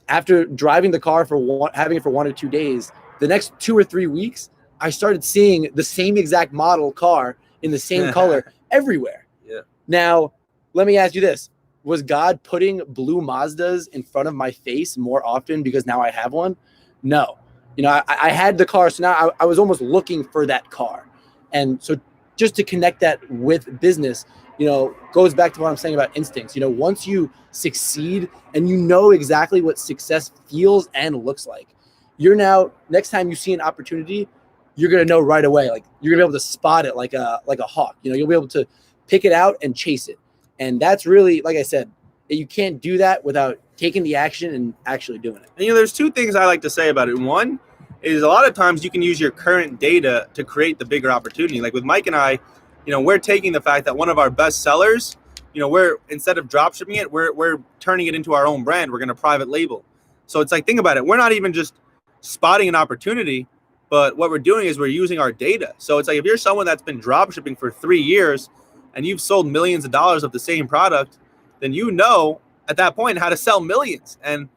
after driving the car having it for 1 or 2 days, the next 2 or 3 weeks, I started seeing the same exact model car in the same color everywhere. Yeah. Now, let me ask you this. Was God putting blue Mazdas in front of my face more often because now I have one? No. I had the car, so now I was almost looking for that car. And so just to connect that with business, goes back to what I'm saying about instincts. Once you succeed and exactly what success feels and looks like, you're now, next time you see an opportunity, you're going to know right away. Like you're going to be able to spot it like a hawk. You'll be able to pick it out and chase it. And that's really, like I said, you can't do that without taking the action and actually doing it. And there's two things I like to say about it. One is a lot of times you can use your current data to create the bigger opportunity. Like with Mike and I, we're taking the fact that one of our best sellers, we're, instead of drop shipping it, we're turning it into our own brand. We're going to private label. So it's like, think about it. We're not even just spotting an opportunity, but what we're doing is we're using our data. So it's like, if you're someone that's been drop shipping for 3 years and you've sold millions of dollars of the same product, then at that point how to sell millions. And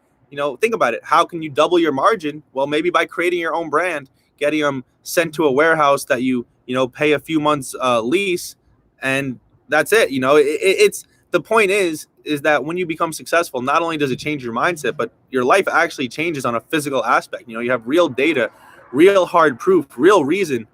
think about it. How can you double your margin? Well, maybe by creating your own brand, getting them sent to a warehouse that you pay a few months lease, and that's it. It's the point is that when you become successful, not only does it change your mindset, but your life actually changes on a physical aspect. You have real data, real hard proof, real reason.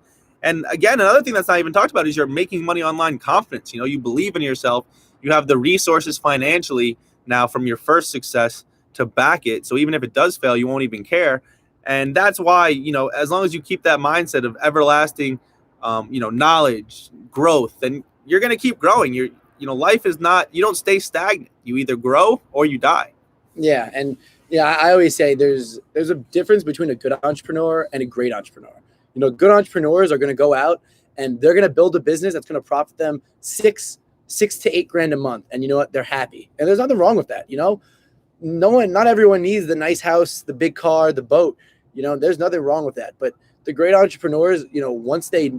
And again, another thing that's not even talked about is you're making money online confidence. You believe in yourself. You have the resources financially now from your first success to back it. So even if it does fail, you won't even care. And that's why, as long as you keep that mindset of everlasting, knowledge, growth, then you're going to keep growing. Life is not, you don't stay stagnant. You either grow or you die. Yeah. And I always say there's a difference between a good entrepreneur and a great entrepreneur. Good entrepreneurs are going to go out and they're going to build a business that's going to profit them $6,000 to $8,000 a month. And you know what? They're happy. And there's nothing wrong with that. Not everyone needs the nice house, the big car, the boat. There's nothing wrong with that. But the great entrepreneurs, once they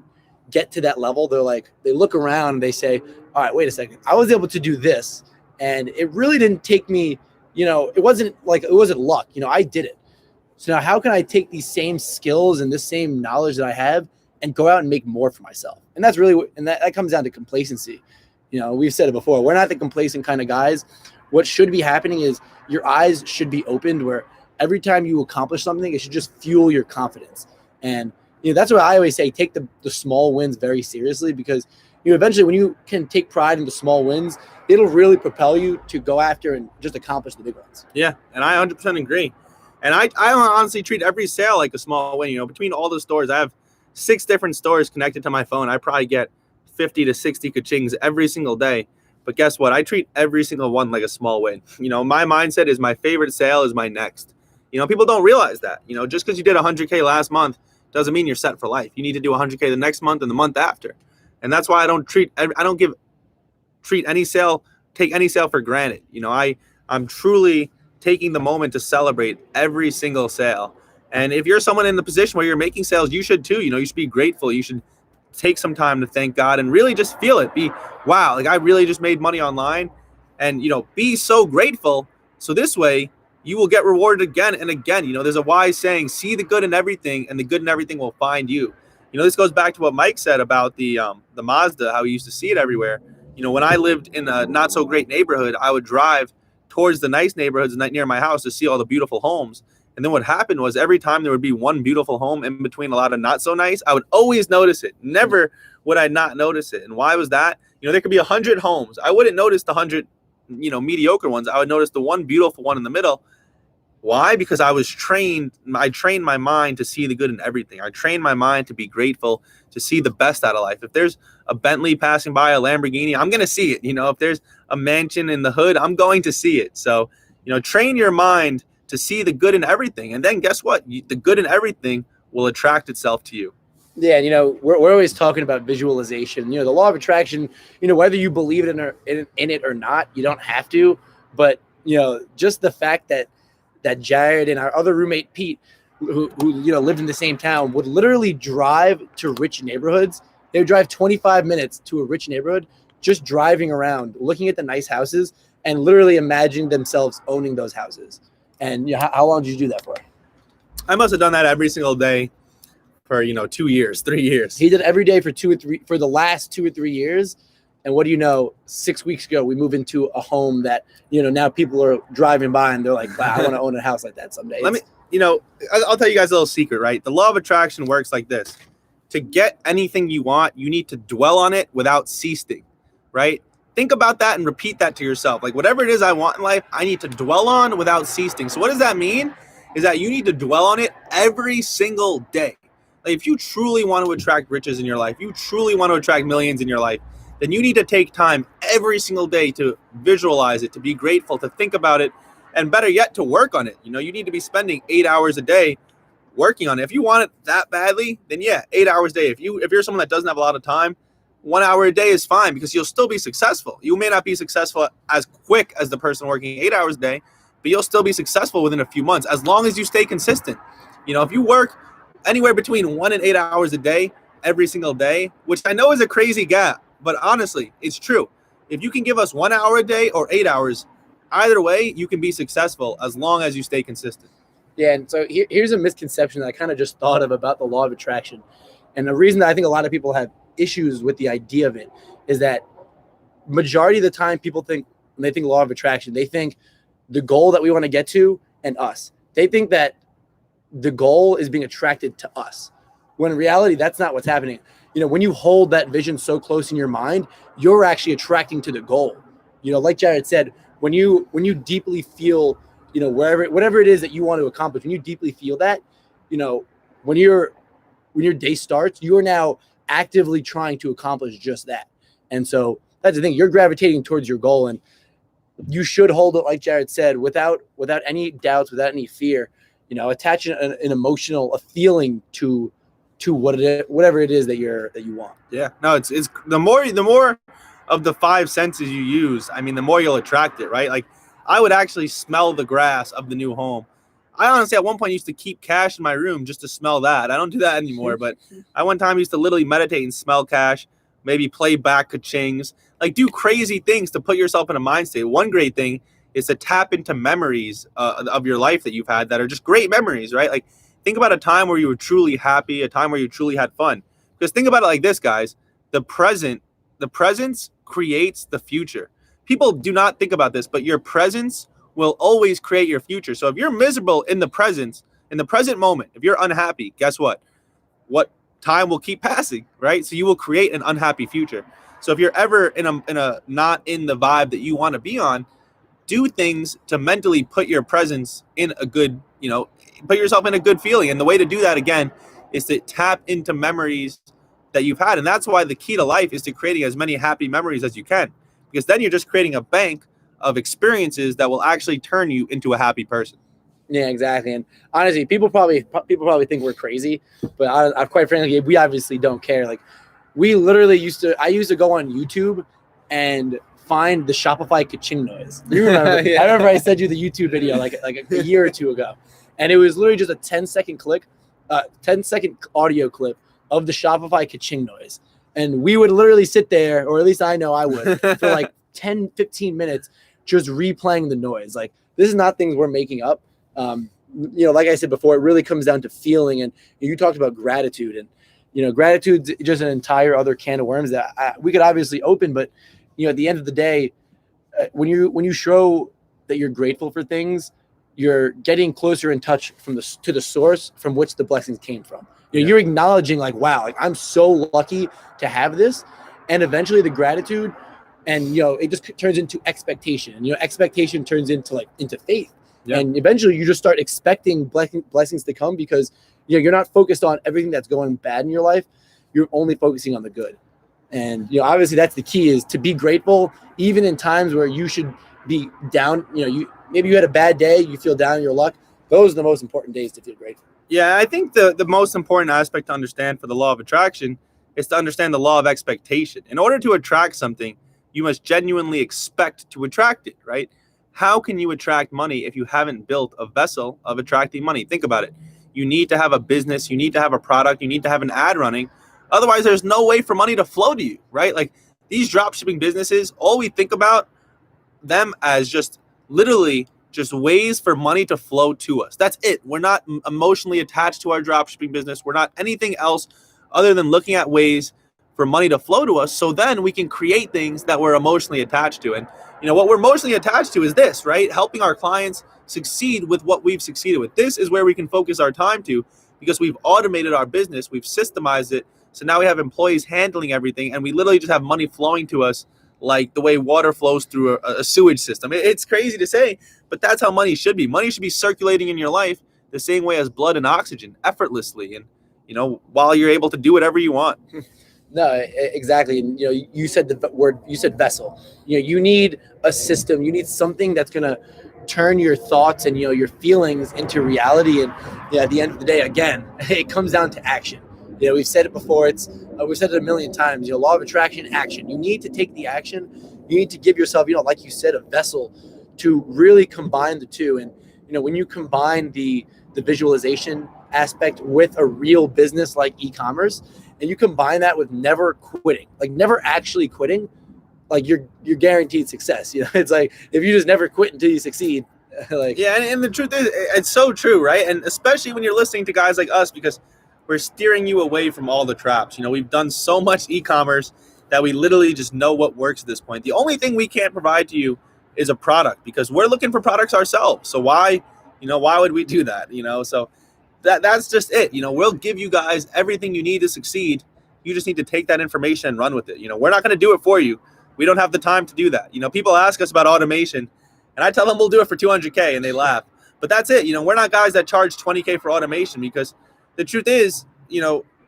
get to that level, they look around and they say, all right, wait a second. I was able to do this. And it really didn't take me, it wasn't luck. I did it. So now how can I take these same skills and this same knowledge that I have and go out and make more for myself? And that's really, and that comes down to complacency. We've said it before, we're not the complacent kind of guys. What should be happening is your eyes should be opened where every time you accomplish something, it should just fuel your confidence. And, that's what I always say, take the small wins very seriously, because eventually when you can take pride in the small wins, it'll really propel you to go after and just accomplish the big ones. Yeah. And I 100% agree. And I honestly treat every sale like a small win. Between all the stores, I have 6 different stores connected to my phone. I probably get 50 to 60 ka-chings every single day. But guess what? I treat every single one like a small win. My mindset is my favorite sale is my next. People don't realize that. Just because you did 100K last month doesn't mean you're set for life. You need to do 100K the next month and the month after. And that's why I don't treat any sale, take any sale for granted. I'm truly taking the moment to celebrate every single sale. And if you're someone in the position where you're making sales, you should too. You should be grateful. You should take some time to thank God and really just feel it. Wow, like I really just made money online, and be so grateful. So this way you will get rewarded again and again. There's a wise saying, see the good in everything, and the good in everything will find you. This goes back to what Mike said about the Mazda, how he used to see it everywhere. When I lived in a not so great neighborhood, I would drive towards the nice neighborhoods near my house to see all the beautiful homes. And then what happened was every time there would be one beautiful home in between a lot of not so nice, I would always notice it. Never would I not notice it. And why was that? There could be 100 homes. I wouldn't notice the 100, mediocre ones. I would notice the one beautiful one in the middle. Why? Because I trained my mind to see the good in everything. I trained my mind to be grateful, to see the best out of life. If there's a Bentley passing by, a Lamborghini, I'm going to see it. If there's a mansion in the hood, I'm going to see it. So, train your mind to see the good in everything. And then guess what? The good in everything will attract itself to you. Yeah, we're always talking about visualization. The law of attraction, whether you believe in it or not, you don't have to. But, just the fact that Jared and our other roommate Pete, who lived in the same town, would literally drive to rich neighborhoods. They would drive 25 minutes to a rich neighborhood, just driving around, looking at the nice houses, and literally imagining themselves owning those houses. And how long did you do that for? I must have done that every single day for 2 years, 3 years. He did every day for the last 2 or 3 years. And what do you know? 6 weeks ago, we moved into a home that, now people are driving by and they're like, wow, I want to own a house like that someday. I'll tell you guys a little secret, right? The law of attraction works like this. To get anything you want, you need to dwell on it without ceasing, right? Think about that and repeat that to yourself. Like whatever it is I want in life, I need to dwell on without ceasing. So what does that mean? Is that you need to dwell on it every single day. Like if you truly want to attract riches in your life, you truly want to attract millions in your life, then you need to take time every single day to visualize it, to be grateful, to think about it, and better yet, to work on it. You need to be spending 8 hours a day working on it. If you want it that badly, then 8 hours a day. If you're someone that doesn't have a lot of time, 1 hour a day is fine because you'll still be successful. You may not be successful as quick as the person working 8 hours a day, but you'll still be successful within a few months as long as you stay consistent. If you work anywhere between 1 and 8 hours a day every single day, which I know is a crazy gap, but honestly, it's true. If you can give us 1 hour a day or 8 hours, either way, you can be successful as long as you stay consistent. Yeah, and so here's a misconception that I kind of just thought of about the law of attraction. And the reason that I think a lot of people have issues with the idea of it is that majority of the time people think, when they think law of attraction, they think the goal that we want to get to and us. They think that the goal is being attracted to us, when in reality, that's not what's happening. When you hold that vision so close in your mind, you're actually attracting to the goal. Like Jared said, when you deeply feel, whatever it is that you want to accomplish, when you deeply feel that, when your day starts, you are now actively trying to accomplish just that. And so that's the thing, you're gravitating towards your goal, and you should hold it, like Jared said, without any doubts, without any fear, attach an emotional, a feeling to whatever it is that you want. Yeah, no, it's the more of the five senses you use, I mean, the more you'll attract it, right? Like I would actually smell the grass of the new home. I honestly at one point used to keep cash in my room just to smell that. I don't do that anymore, but I one time used to literally meditate and smell cash, maybe play back ka-chings, like do crazy things to put yourself in a mind state. One great thing is to tap into memories of your life that you've had that are just great memories, right? Like think about a time where you were truly happy, a time where you truly had fun. Because think about it like this, guys. The presence creates the future. People do not think about this, but your presence will always create your future. So if you're miserable in the present moment, if you're unhappy, guess what? What time will keep passing, right? So you will create an unhappy future. So if you're ever in a not in the vibe that you want to be on, do things to mentally put your presence in a good, put yourself in a good feeling. And the way to do that, again, is to tap into memories that you've had. And that's why the key to life is to creating as many happy memories as you can, because then you're just creating a bank of experiences that will actually turn you into a happy person. Yeah, exactly. And honestly, people probably think we're crazy, but I quite frankly, we obviously don't care. Like, we literally I used to go on YouTube and find the Shopify ka-ching noise. You remember? Yeah. I remember I sent you the YouTube video like a year or two ago, and it was literally just a 10-second click, 10-second audio clip of the Shopify ka-ching noise. And we would literally sit there, or at least I know I would, for like 10, 15 minutes just replaying the noise. Like, this is not things we're making up. Like I said before, it really comes down to feeling. And you talked about gratitude, and gratitude's just an entire other can of worms that we could obviously open. But at the end of the day, when you show that you're grateful for things, you're getting closer in touch to the source from which the blessings came from. You're acknowledging like, wow, like I'm so lucky to have this, and eventually the gratitude, and it just turns into expectation, and expectation turns into faith. Yep. And eventually you just start expecting blessings to come, because you're not focused on everything that's going bad in your life. You're only focusing on the good. And obviously that's the key, is to be grateful even in times where you should be down. Maybe you had a bad day, you feel down in your luck. Those are the most important days to feel grateful. Yeah, I think the most important aspect to understand for the law of attraction is to understand the law of expectation. In order to attract something, you must genuinely expect to attract it, right? How can you attract money if you haven't built a vessel of attracting money? Think about it. You need to have a business, you need to have a product, you need to have an ad running. Otherwise, there's no way for money to flow to you, right? Like, these drop shipping businesses, all we think about them as just literally just ways for money to flow to us. That's it. We're not emotionally attached to our drop shipping business. We're not anything else other than looking at ways for money to flow to us, so then we can create things that we're emotionally attached to. And what we're emotionally attached to is this, right? Helping our clients succeed with what we've succeeded with. This is where we can focus our time to, because we've automated our business, we've systemized it. So now we have employees handling everything, and we literally just have money flowing to us like the way water flows through a sewage system. It's crazy to say, but that's how money should be. Money should be circulating in your life the same way as blood and oxygen, effortlessly, and while you're able to do whatever you want. No, exactly. And you said the word. You said vessel. You need a system. You need something that's gonna turn your thoughts and your feelings into reality. And at the end of the day, again, it comes down to action. We've said it before. We've said it a million times. Law of attraction, action. You need to take the action. You need to give yourself, like you said, a vessel to really combine the two. And when you combine the visualization aspect with a real business like e-commerce, and you combine that with never quitting, like never actually quitting, like you're guaranteed success. It's like, if you just never quit until you succeed. And the truth is, it's so true, right? And especially when you're listening to guys like us, because we're steering you away from all the traps. We've done so much e-commerce that we literally just know what works at this point. The only thing we can't provide to you is a product, because we're looking for products ourselves. So why would we do that? So that's just it. We'll give you guys everything you need to succeed. You just need to take that information and run with it. We're not going to do it for you. We don't have the time to do that. People ask us about automation, and I tell them we'll do it for $200K, and they laugh. But that's it. We're not guys that charge $20K for automation, because the truth is,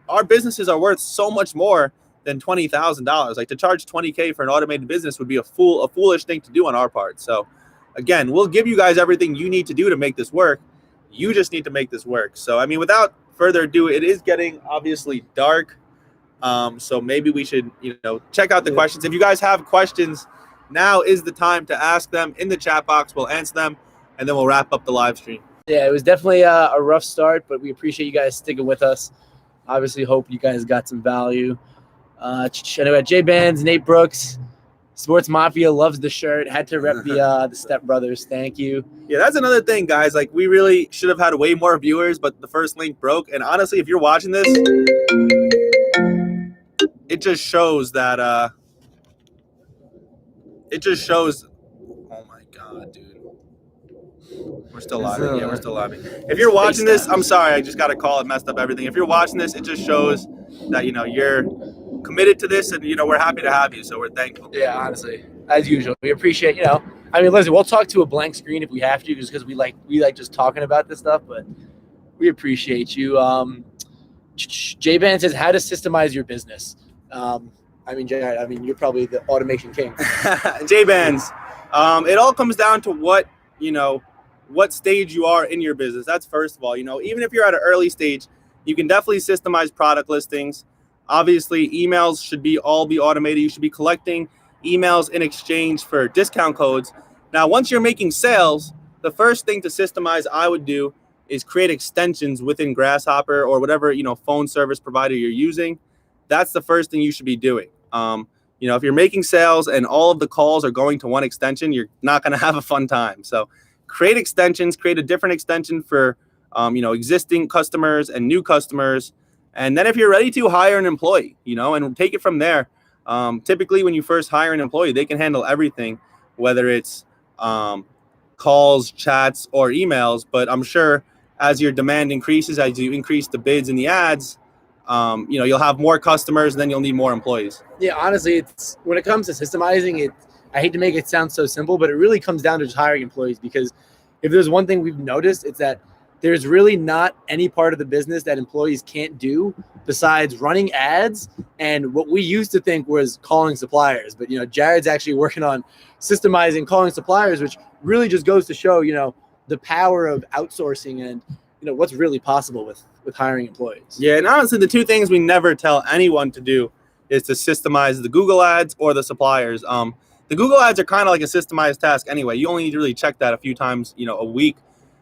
our businesses are worth so much more than $20,000. Like, to charge $20K for an automated business would be a foolish thing to do on our part. So again, we'll give you guys everything you need to do to make this work. You just need to make this work. So, without further ado, it is getting obviously dark. So maybe we should, check out the questions. If you guys have questions, now is the time to ask them in the chat box. We'll answer them, and then we'll wrap up the live stream. Yeah, it was definitely a rough start, but we appreciate you guys sticking with us. Obviously, hope you guys got some value. Anyway, Jay Bands, Nate Brooks, Sports Mafia loves the shirt. Had to rep the Step Brothers. Thank you. Yeah, that's another thing, guys. Like, we really should have had way more viewers, but the first link broke. And honestly, if you're watching this, it just shows that. It just shows. Oh my God, dude. We're still live. Yeah, we're still live. If you're watching this, I'm sorry. I just got a call. It messed up everything. If you're watching this, it just shows that, you're committed to this, and, we're happy to have you. So we're thankful. Yeah, honestly, as usual, we appreciate, listen, we'll talk to a blank screen if we have to, just because we like just talking about this stuff, but we appreciate you. J-Ban says, how to systemize your business. Jared, you're probably the automation king. J-Bands. It all comes down to what, what stage you are in your business. That's first of all. Even if you're at an early stage, you can definitely systemize product listings. Obviously, emails should all be automated. You should be collecting emails in exchange for discount codes. Now, once you're making sales, the first thing to systemize I would do is create extensions within Grasshopper or whatever phone service provider you're using. That's the first thing you should be doing. If you're making sales and all of the calls are going to one extension, you're not going to have a fun time. So create extensions, create a different extension for existing customers and new customers. And then if you're ready to hire an employee, and take it from there. Typically, when you first hire an employee, they can handle everything, whether it's calls, chats, or emails. But I'm sure as your demand increases, as you increase the bids and the ads, you'll have more customers, and then you'll need more employees. Yeah, honestly, it's when it comes to systemizing it, I hate to make it sound so simple, but it really comes down to just hiring employees, because if there's one thing we've noticed, it's that there's really not any part of the business that employees can't do besides running ads and what we used to think was calling suppliers. But, Jared's actually working on systemizing calling suppliers, which really just goes to show, the power of outsourcing and, what's really possible with hiring employees. Yeah, and honestly, the two things we never tell anyone to do is to systemize the Google ads or the suppliers. The Google ads are kind of like a systemized task anyway. You only need to really check that a few times, a week.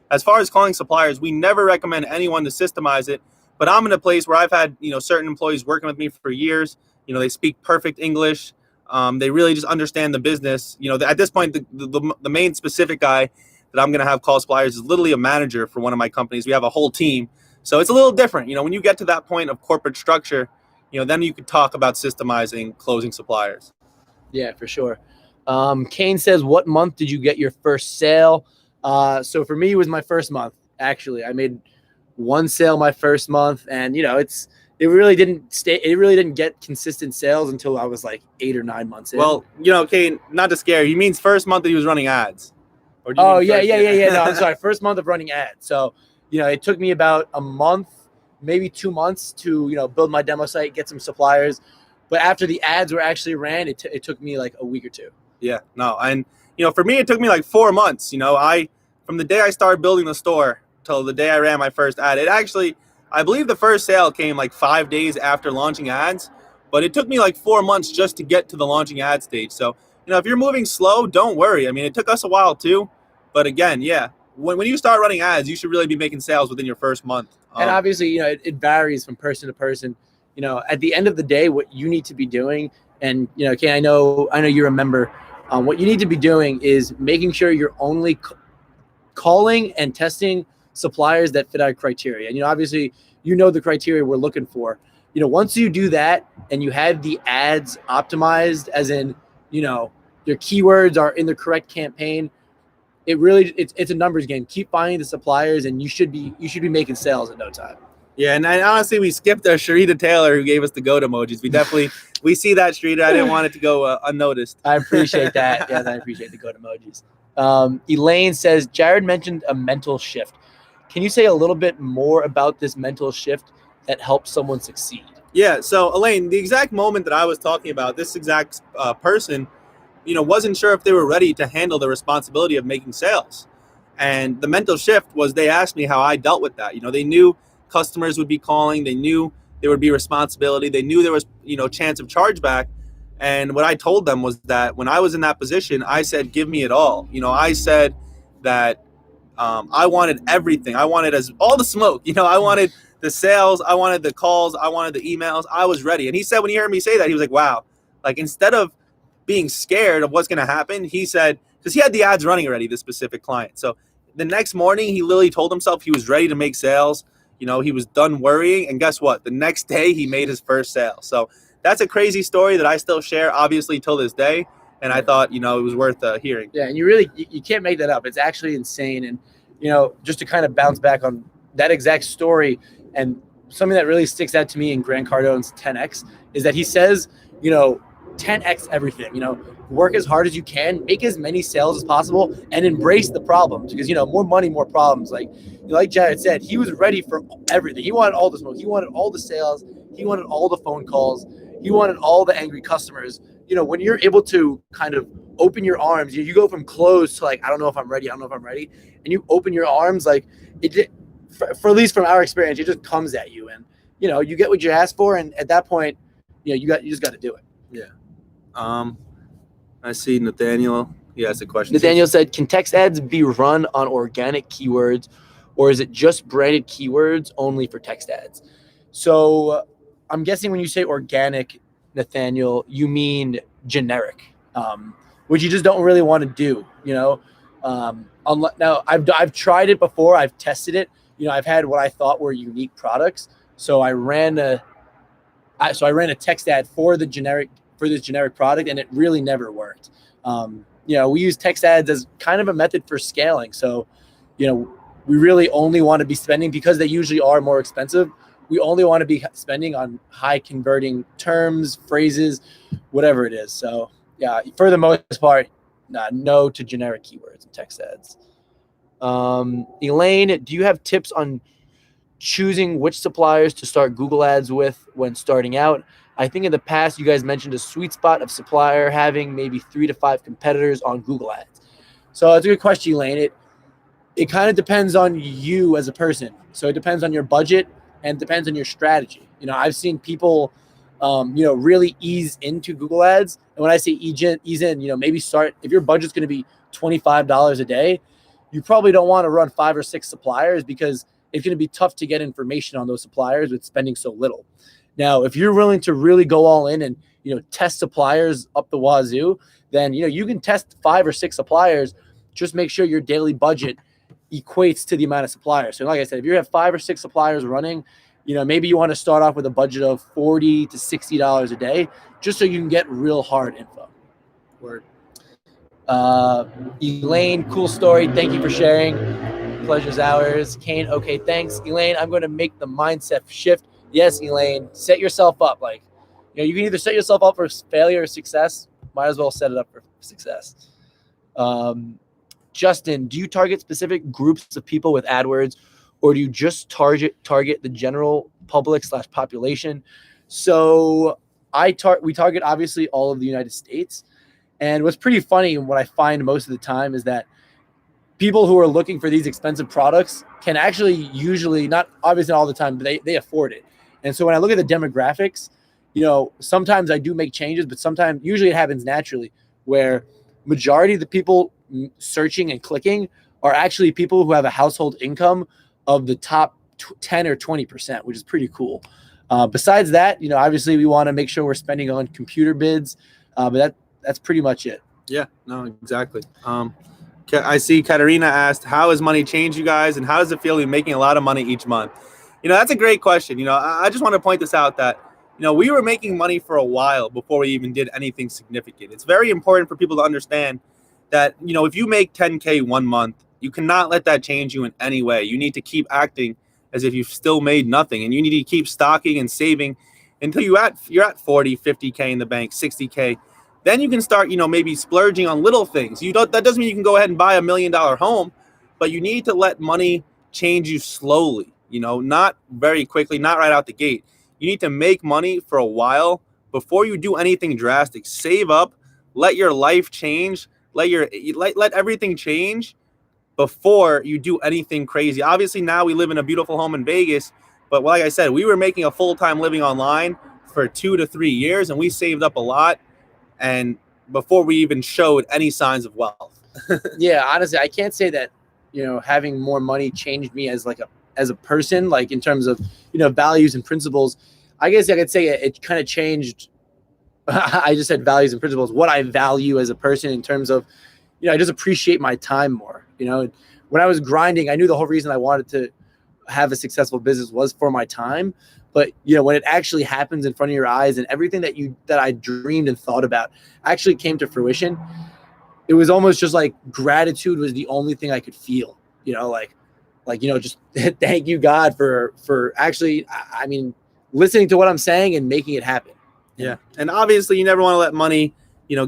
As far as calling suppliers, we never recommend anyone to systemize it. But I'm in a place where I've had, certain employees working with me for years. They speak perfect English. They really just understand the business. At this point, the main specific guy that I'm going to have call suppliers is literally a manager for one of my companies. We have a whole team. So it's a little different. When you get to that point of corporate structure, then you could talk about systemizing closing suppliers. Yeah, for sure. Kane says, what month did you get your first sale? So for me, it was my first month. Actually, I made one sale my first month, and it really didn't get consistent sales until I was like 8 or 9 months in. Well, Kane, not to scare you, he means first month that he was running ads. Yeah. No, I'm sorry. First month of running ads. So, it took me about a month, maybe 2 months to, build my demo site, get some suppliers. But after the ads were actually ran, it took me like a week or two. Yeah, no. And, for me, it took me like 4 months. From the day I started building the store till the day I ran my first ad, I believe the first sale came like 5 days after launching ads, but it took me like 4 months just to get to the launching ad stage. So, if you're moving slow, don't worry. I mean, it took us a while too, but again, yeah, when you start running ads, you should really be making sales within your first month. And obviously, it varies from person to person. At the end of the day, what you need to be doing, and Ken, I know you're a member. What you need to be doing is making sure you're only calling and testing suppliers that fit our criteria. And obviously, the criteria we're looking for. Once you do that and you have the ads optimized, as in, your keywords are in the correct campaign, it's a numbers game. Keep finding the suppliers, and you should be making sales in no time. Yeah, and honestly, we skipped Sharita Taylor, who gave us the goat emojis. We see that, Sharita. I didn't want it to go unnoticed. I appreciate that. Yes, I appreciate the goat emojis. Elaine says, Jared mentioned a mental shift. Can you say a little bit more about this mental shift that helps someone succeed? Yeah, so Elaine, the exact moment that I was talking about, this exact person, wasn't sure if they were ready to handle the responsibility of making sales. And the mental shift was, they asked me how I dealt with that. They knew customers would be calling. They knew there would be responsibility. They knew there was, chance of chargeback. And what I told them was that when I was in that position, I said, give me it all. I said that I wanted everything. I wanted all the smoke. I wanted the sales. I wanted the calls. I wanted the emails. I was ready. And he said, when he heard me say that, he was like, wow, like instead of being scared of what's going to happen, he said, because he had the ads running already, this specific client. So the next morning, he literally told himself he was ready to make sales. He was done worrying. And guess what? The next day, he made his first sale. So that's a crazy story that I still share, obviously, till this day. And I thought, it was worth hearing. Yeah, and you can't make that up. It's actually insane. And, just to kind of bounce back on that exact story, and something that really sticks out to me in Grant Cardone's 10X is that he says, 10X everything. Work as hard as you can, make as many sales as possible, and embrace the problems, because more money, more problems. Like Jared said, he was ready for everything. He wanted all the smoke. He wanted all the sales. He wanted all the phone calls. He wanted all the angry customers. When you're able to kind of open your arms. You go from closed to like, I don't know if I'm ready. I don't know if I'm ready. And you open your arms, like for at least from our experience, it just comes at you, and you get what you asked for, and at that point, you just got to do it. Yeah. I see Nathaniel. He asked a question. Nathaniel said, "Can text ads be run on organic keywords, or is it just branded keywords only for text ads?" So I'm guessing when you say organic, Nathaniel, you mean generic, which you just don't really want to do. Now I've tried it before. I've tested it. I've had what I thought were unique products. So I ran a text ad for this generic product, and it really never worked. We use text ads as kind of a method for scaling. So, we really only want to be spending, because they usually are more expensive. We only want to be spending on high converting terms, phrases, whatever it is. So yeah, for the most part, no to generic keywords and text ads. Elaine, do you have tips on choosing which suppliers to start Google ads with when starting out? I think in the past you guys mentioned a sweet spot of supplier having maybe 3 to 5 competitors on Google ads. So it's a good question, Elaine. It kind of depends on you as a person. So it depends on your budget and depends on your strategy. I've seen people, really ease into Google ads. And when I say ease in, maybe start, if your budget's going to be $25 a day, you probably don't want to run 5 or 6 suppliers, because it's going to be tough to get information on those suppliers with spending so little. Now, if you're willing to really go all in and, test suppliers up the wazoo, then, you can test 5 or 6 suppliers. Just make sure your daily budget equates to the amount of suppliers. So like I said, if you have 5 or 6 suppliers running, maybe you want to start off with a budget of $40 to $60 a day, just so you can get real hard info. Word. Elaine, cool story. Thank you for sharing. Pleasure's ours. Kane, okay, thanks. Elaine, I'm going to make the mindset shift. Yes, Elaine, set yourself up. You can either set yourself up for failure or success. Might as well set it up for success. Justin, do you target specific groups of people with AdWords, or do you just target the general public / population? So we target obviously all of the United States. And what's pretty funny, and what I find most of the time, is that people who are looking for these expensive products can actually usually, not obviously all the time, but they afford it. And so when I look at the demographics, sometimes I do make changes, but usually it happens naturally, where majority of the people searching and clicking are actually people who have a household income of the top 10 or 20%, which is pretty cool. Besides that, obviously we want to make sure we're spending on computer bids, but that's pretty much it. Yeah, no, exactly. I see Katerina asked, how has money changed you guys, and how does it feel to be making a lot of money each month? That's a great question. I just want to point this out that, we were making money for a while before we even did anything significant. It's very important for people to understand that, if you make 10K one month, you cannot let that change you in any way. You need to keep acting as if you've still made nothing, and you need to keep stocking and saving until you're at 40, 50K in the bank, 60K. Then you can start, maybe splurging on little things. That doesn't mean you can go ahead and buy $1 million home, but you need to let money change you slowly, not very quickly, not right out the gate. You need to make money for a while before you do anything drastic. Save up, let your life change, let everything change before you do anything crazy. Obviously, now we live in a beautiful home in Vegas, but like I said, we were making a full-time living online for 2 to 3 years, and we saved up a lot, and before we even showed any signs of wealth. Yeah, honestly, I can't say that, having more money changed me as a person, like in terms of, values and principles. I guess I could say it kind of changed. I just said values and principles, what I value as a person in terms of, I just appreciate my time more. When I was grinding, I knew the whole reason I wanted to have a successful business was for my time. But, when it actually happens in front of your eyes and everything that I dreamed and thought about actually came to fruition, it was almost just like gratitude was the only thing I could feel, just thank you, God, for actually, listening to what I'm saying and making it happen. Yeah. And obviously you never want to let money,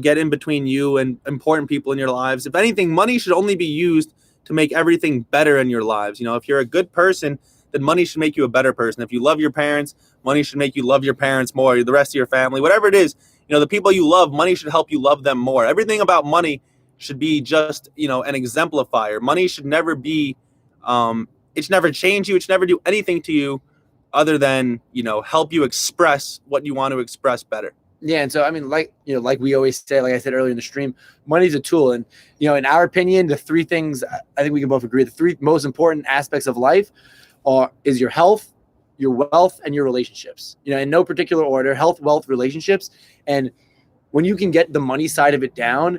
get in between you and important people in your lives. If anything, money should only be used to make everything better in your lives. If you're a good person, then money should make you a better person. If you love your parents, money should make you love your parents more, the rest of your family, whatever it is. the people you love, money should help you love them more. Everything about money should be just, an exemplifier. Money should never be, it should never change you. It should never do anything to you other than, help you express what you want to express better. Yeah, and so I mean, like we always say, like I said earlier in the stream, money's a tool, and in our opinion, the three things I think we can both agree, the three most important aspects of life is your health, your wealth, and your relationships. In no particular order: health, wealth, relationships. And when you can get the money side of it down,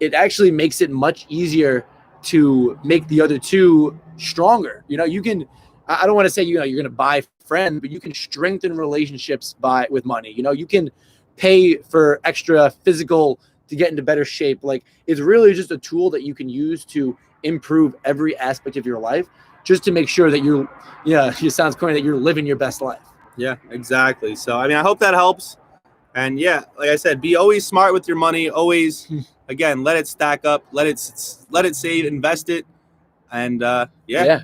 it actually makes it much easier to make the other two stronger. You can. I don't want to say you're going to buy friends, but you can strengthen relationships with money. You can pay for extra physical to get into better shape. Like, it's really just a tool that you can use to improve every aspect of your life, just to make sure that it sounds corny, that you're living your best life. Yeah, exactly. So, I hope that helps. And yeah, like I said, be always smart with your money. Always, again, let it stack up, let it save, invest it. And yeah,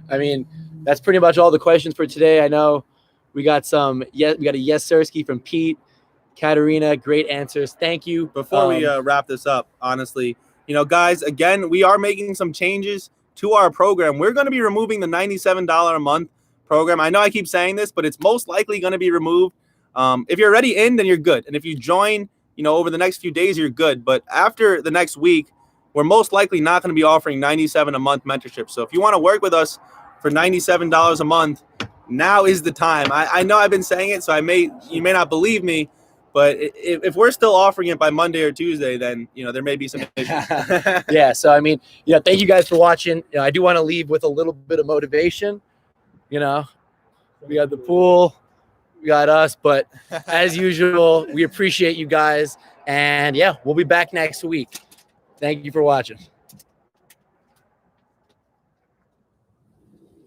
that's pretty much all the questions for today. I know we got a yes Sirski from Pete. Katerina, great answers. Thank you. Before we wrap this up, honestly, guys, again, we are making some changes to our program. We're going to be removing the $97 a month program. I know I keep saying this, but it's most likely going to be removed. If you're already in, then you're good. And if you join, over the next few days, you're good. But after the next week, we're most likely not going to be offering $97 a month mentorship. So if you want to work with us for $97 a month, now is the time. I know I've been saying it, so you may not believe me. But if we're still offering it by Monday or Tuesday, then, there may be some issues. Yeah. So, thank you guys for watching. I do want to leave with a little bit of motivation. We got the pool, we got us, but as usual, we appreciate you guys. And yeah, we'll be back next week. Thank you for watching.